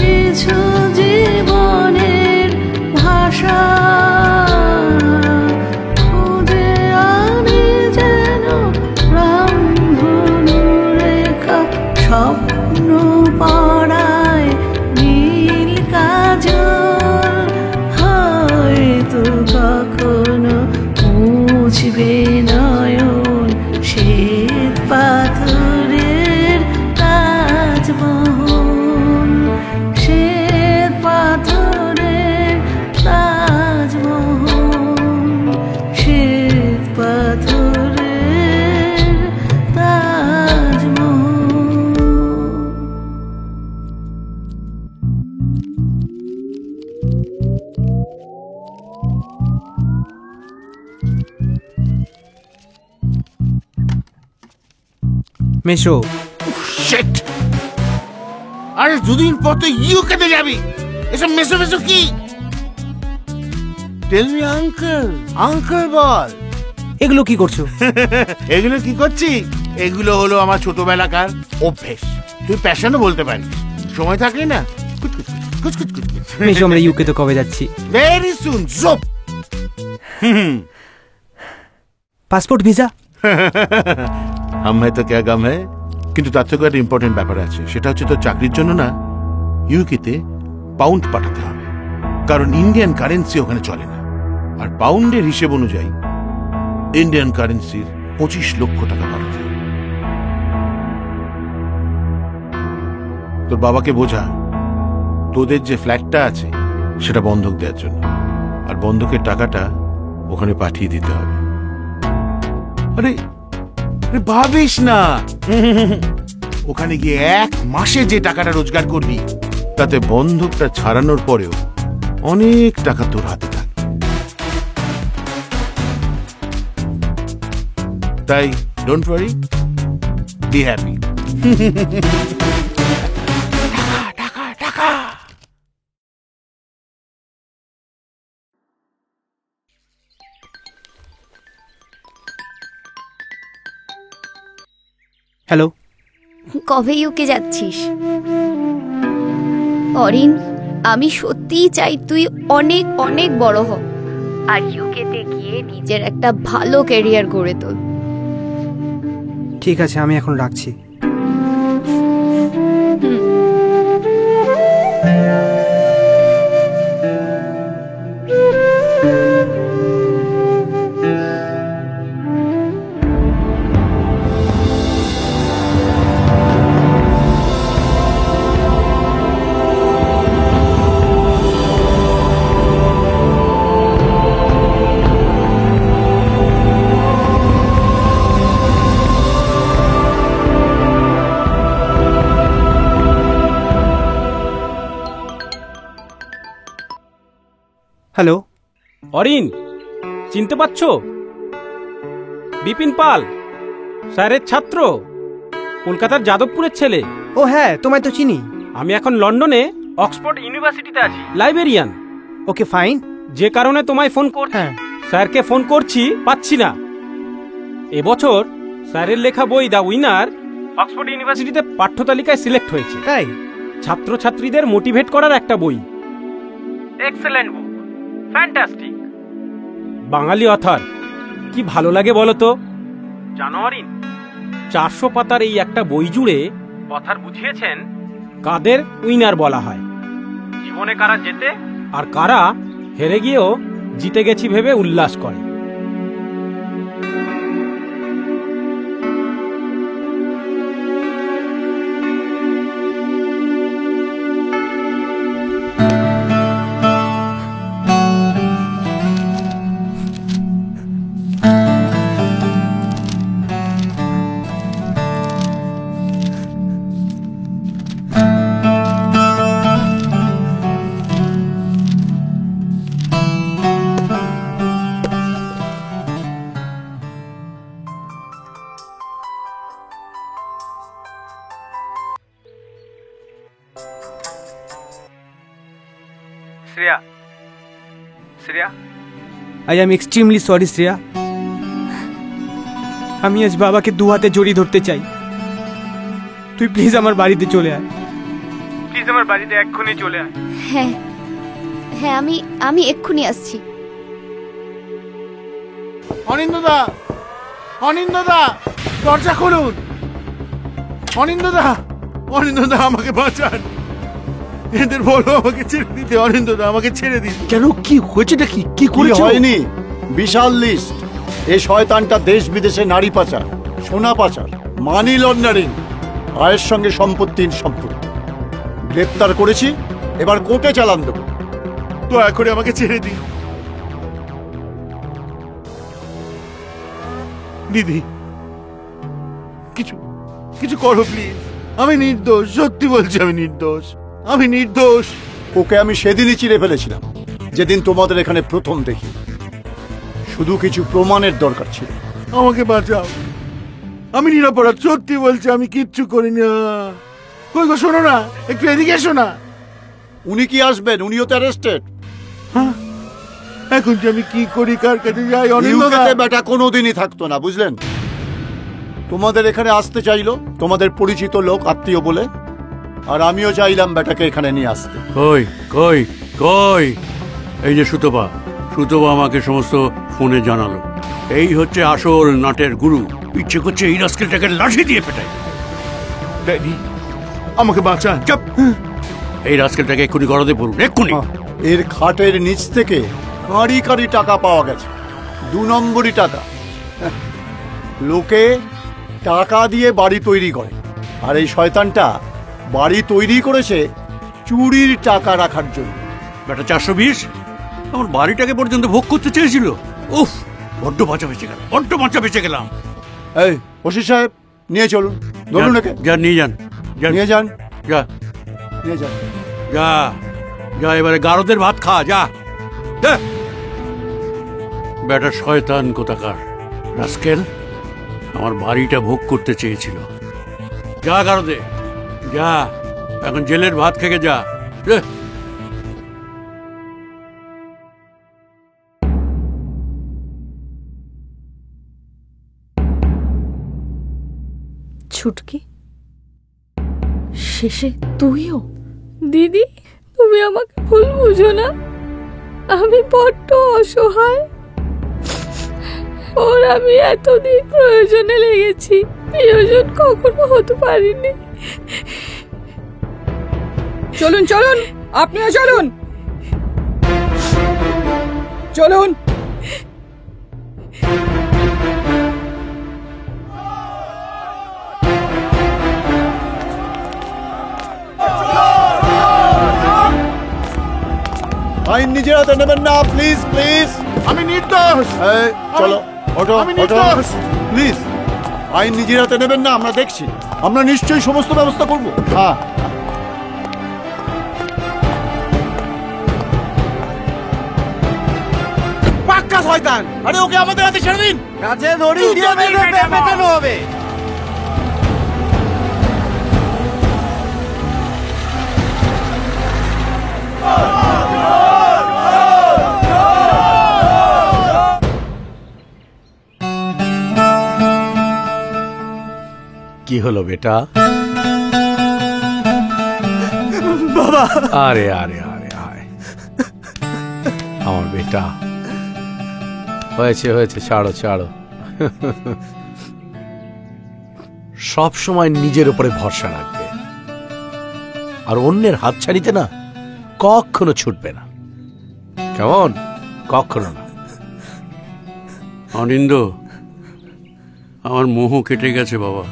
কিছু জীবনের ভাষা খুঁজে আনে যেন রামধনু রেখা স্বপ্ন পড়ায় নীল কাজল হয়তো কখনো মুছবে নয়ন শ্বেত পাথরের তাজমহল শ্বেত পাথরের তাজমহল শ্বেত পাথরের তাজমহল। মেশো শিট! আরে দুদিন পর তো ইউকেতে যাবি, এসব মেসো মেসো কি? টেল মি আঙ্কেল, আঙ্কেল বল। এগুলো কি করছো? এগুলো কি করছি? এগুলো হলো আমার ছোটবেলাকার অভ্যেস। তুই প্যাশনও বলতে পারিস। সময় থাকলে না মেশো আমরা ইউকে তো কবে যাচ্ছি? Very soon. জোপ। পাসপোর্ট ভিসা হাম হ্যায় তো ক্যা গাম হ্যায়। কিন্তু তার থেকে একটা ইম্পর্টেন্ট ব্যাপার আছে, সেটা হচ্ছে তোর চাকরির জন্য না ইউকেতে পাউন্ড পাঠাতে হবে, কারণ ইন্ডিয়ান কারেন্সি ওখানে চলে না। আর পাউন্ডের হিসেব অনুযায়ী ইন্ডিয়ান কারেন্সির 25 লক্ষ টাকা পাঠাতে হবে। তোর বাবাকে বোঝা তোদের যে ফ্ল্যাটটা আছে সেটা বন্ধক দেওয়ার জন্য, আর বন্ধকের টাকাটা ওখানে পাঠিয়ে দিতে হবে। আরে ভাবিস না, ওখানে গিয়ে 1 মাসে যে টাকাটা রোজগার করবি তাতে বন্ধকটা ছাড়ানোর পরেও অনেক টাকা তোর হাতে থাকে। তাই ডোন্ট ওয়ারি, বি হ্যাপি। টাকা টাকা। হ্যালো, কবে ইউকে যাচ্ছিস? অরিন, আমি সত্যিই চাই তুই অনেক অনেক বড় হ আর ইউকেতে গিয়ে নিজের একটা ভালো ক্যারিয়ার গড়ে তোল। ঠিক আছে, আমি এখন রাখছি। হ্যালো অরিন, চিনতে পারছো? বিপিন পাল, স্যারের ছাত্র, কলকাতার যাদবপুরের ছেলে। ও হ্যাঁ, তোমায় তো চিনি। আমি এখন লন্ডনে অক্সফোর্ড ইউনিভার্সিটিতে আছি, লাইব্রেরিয়ান। Okay fine. যে কারণে তোমায় ফোন স্যারকে ফোন করছি, পাচ্ছি না। এবছর স্যারের লেখা বই দ্য উইনার অক্সফোর্ড ইউনিভার্সিটিতে পাঠ্য তালিকায় সিলেক্ট হয়েছে। তাই ছাত্রছাত্রীদের মোটিভেট করার একটা বই। এক্সেলেন্ট বুক, ফ্যান্টাস্টিক। বাঙালি অথর, কি ভালো লাগে বলো তো। জানুয়ারি 400 পাতার এই একটা বই জুড়ে অথর বুঝিয়েছেন কাদের উইনার বলা হয়, জীবনে কারা জেতে আর কারা হেরে গিয়েও জিতে গেছি ভেবে উল্লাস করে। Shreya, Shreya, I am extremely sorry Shreya. আমি আজ বাবাকে দু হাতে জড়িয়ে ধরতে চাই। তুই প্লিজ আমার বাড়িতে চলে আয়, প্লিজ আমার বাড়িতে এক্ষুনি চলে আয়। হ্যাঁ হ্যাঁ, আমি এক্ষুনি আসছি। অনিন্দদা, অনিন্দদা, দরজা খুলুন। অনিন্দদা, অনিন্দদা, আমাকে বাঁচান। এদের বলো আমাকে ছেড়ে দিতে। অনিন্দদা, আমাকে ছেড়ে দিন। কেন, কি হয়েছেটা? কি করেছে? হয়নি, বিশাল লিস্ট। এই শয়তানটা দেশ বিদেশে নারী পাচার, সোনা পাচার, মানি লন্ডারিং, আয়ের সঙ্গে সম্পত্তির সম্পত্তি গ্রেপ্তার করেছি। এবার কোর্টে চালান দেব। দয়া করে আমাকে ছেড়ে দিন। দিদি, কিছু কিছু করো প্লিজ। আমি নির্দোষ, সত্যি বলছি আমি নির্দোষ, আমি নির্দোষ। ওকে আমি সেদিনই চিড়ে ফেলেছিলাম, যেদিন তোমাদের এখানে প্রথম দেখি। শুধু কিছু প্রমাণের দরকার ছিল। আমাকে বাঁচাও, আমি নিরাপরাধ, সত্যি বলছি আমি কিচ্ছু করি না। কই গো, শোনো না, একটু এদিকে এসো না। উনি কি আসবেন? উনিও তো অ্যারেস্টেড। হ্যাঁ, এখন যে আমি কি করি, কার কাছে যাই? ইউকেতে বেটা কোনোদিনই থাকতো না, বুঝলেন? তোমাদের এখানে আসতে চাইলো তোমাদের পরিচিত লোক, আত্মীয় বলে, আর আমিও চাইলাম বেটাকে এখানে নিয়ে আসতে। কই কই কই, এই যে সুতপা, সুতপা আমাকে সমস্ত ফোনে জানালো। এই হচ্ছে আসল নাটের গুরু। ইচ্ছে করছে এই রাস্কেলটাকে লাঠি দিয়ে পেটাই। ড্যাডি, আমাকে বাঁচান। চুপ! এই রাস্কেলটাকে এক্ষুনি গড়াতে পড়ুন, এক্ষুনি। এর খাটের নিচ থেকে কাঁড়ি কাঁড়ি টাকা পাওয়া গেছে, 2 নম্বরই টাকা। লোকে টাকা দিয়ে বাড়ি তৈরি করে, আর এই শয়তানটা বাড়ি তৈরি করেছে চুরির টাকা রাখার জন্য। বেটা 420 আমার বাড়িটাকে পর্যন্ত ভোগ করতে চেয়েছিল। উফ, বড্ড বাঁচা বেঁচে গেল, বড্ড বাঁচা বেঁচে গেলাম। এই ওসি সাহেব, নিয়ে চলুন, ধরুন একে। যা, নিয়ে যান, নিয়ে যান, যা, নিয়ে যান, যা যা, এবারে গারদের ভাত খা, যা। বেটা শয়তান কোথাকার রাস্কেল আমার বাড়িটা ভোগ করতে চেয়েছিল। যা গারদে, যা, এখন জেলের ভাত খেয়ে যা। ছুটকি, শেষে তুইও? দিদি, তুমি আমাকে ভুল বুঝো না, আমি বড্ড অসহায়। ওর আমি এতদিন প্রয়োজনে লেগেছি, প্রিয়জন কখনো হতে পারিনি। চলুন চলুন, আপনিও চলুন, চলুন। আইন নিজের হাতে নেবেন না, প্লিজ প্লিজ। আমি নির্দোষ। চলো, ওঠো, আমি ওঠো, নির্দোষ। প্লিজ। আইন নিজের হাতে নেবেন না, আমরা দেখছি, আমরা নিশ্চয়ই সমস্ত ব্যবস্থা করবো। হ্যাঁ, পাক্কা শয়তান। আরে ওকে আমাদের হাতে ছেড়ে দিন। কাছে দড়ি দিয়ে পেটানো হবে। কি হলো বেটা? বাবা! আরে আরে আরে আয় আমার বেটা, হয়েছে হয়েছে, ছাড়ো ছাড়ো। সব সময় নিজের উপরে ভরসা রাখবে, আর অন্যের হাতছানিতে না কখনো ছুটবে না, কেমন? কখনো না। অনিন্দ, আমার মোহ কেটে গেছে বাবা।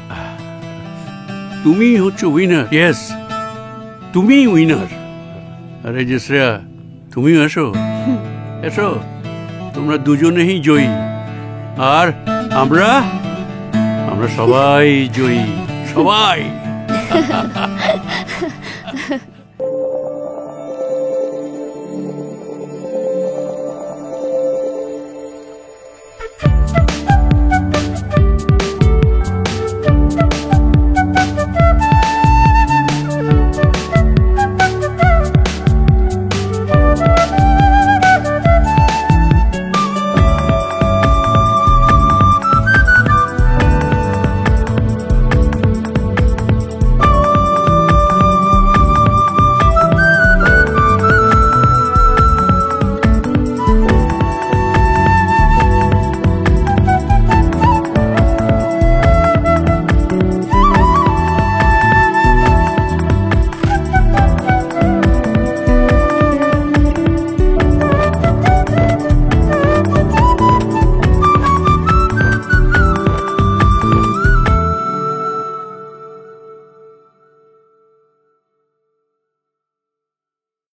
তুমি হচ্ছে উইনার। ইয়েস, তুমি উইনার। আরে যে শ্রেয়া, তুমিও এসো এসো, তোমরা দুজনেই জয়ী, আর আমরা আমরা সবাই জয়ী, সবাই।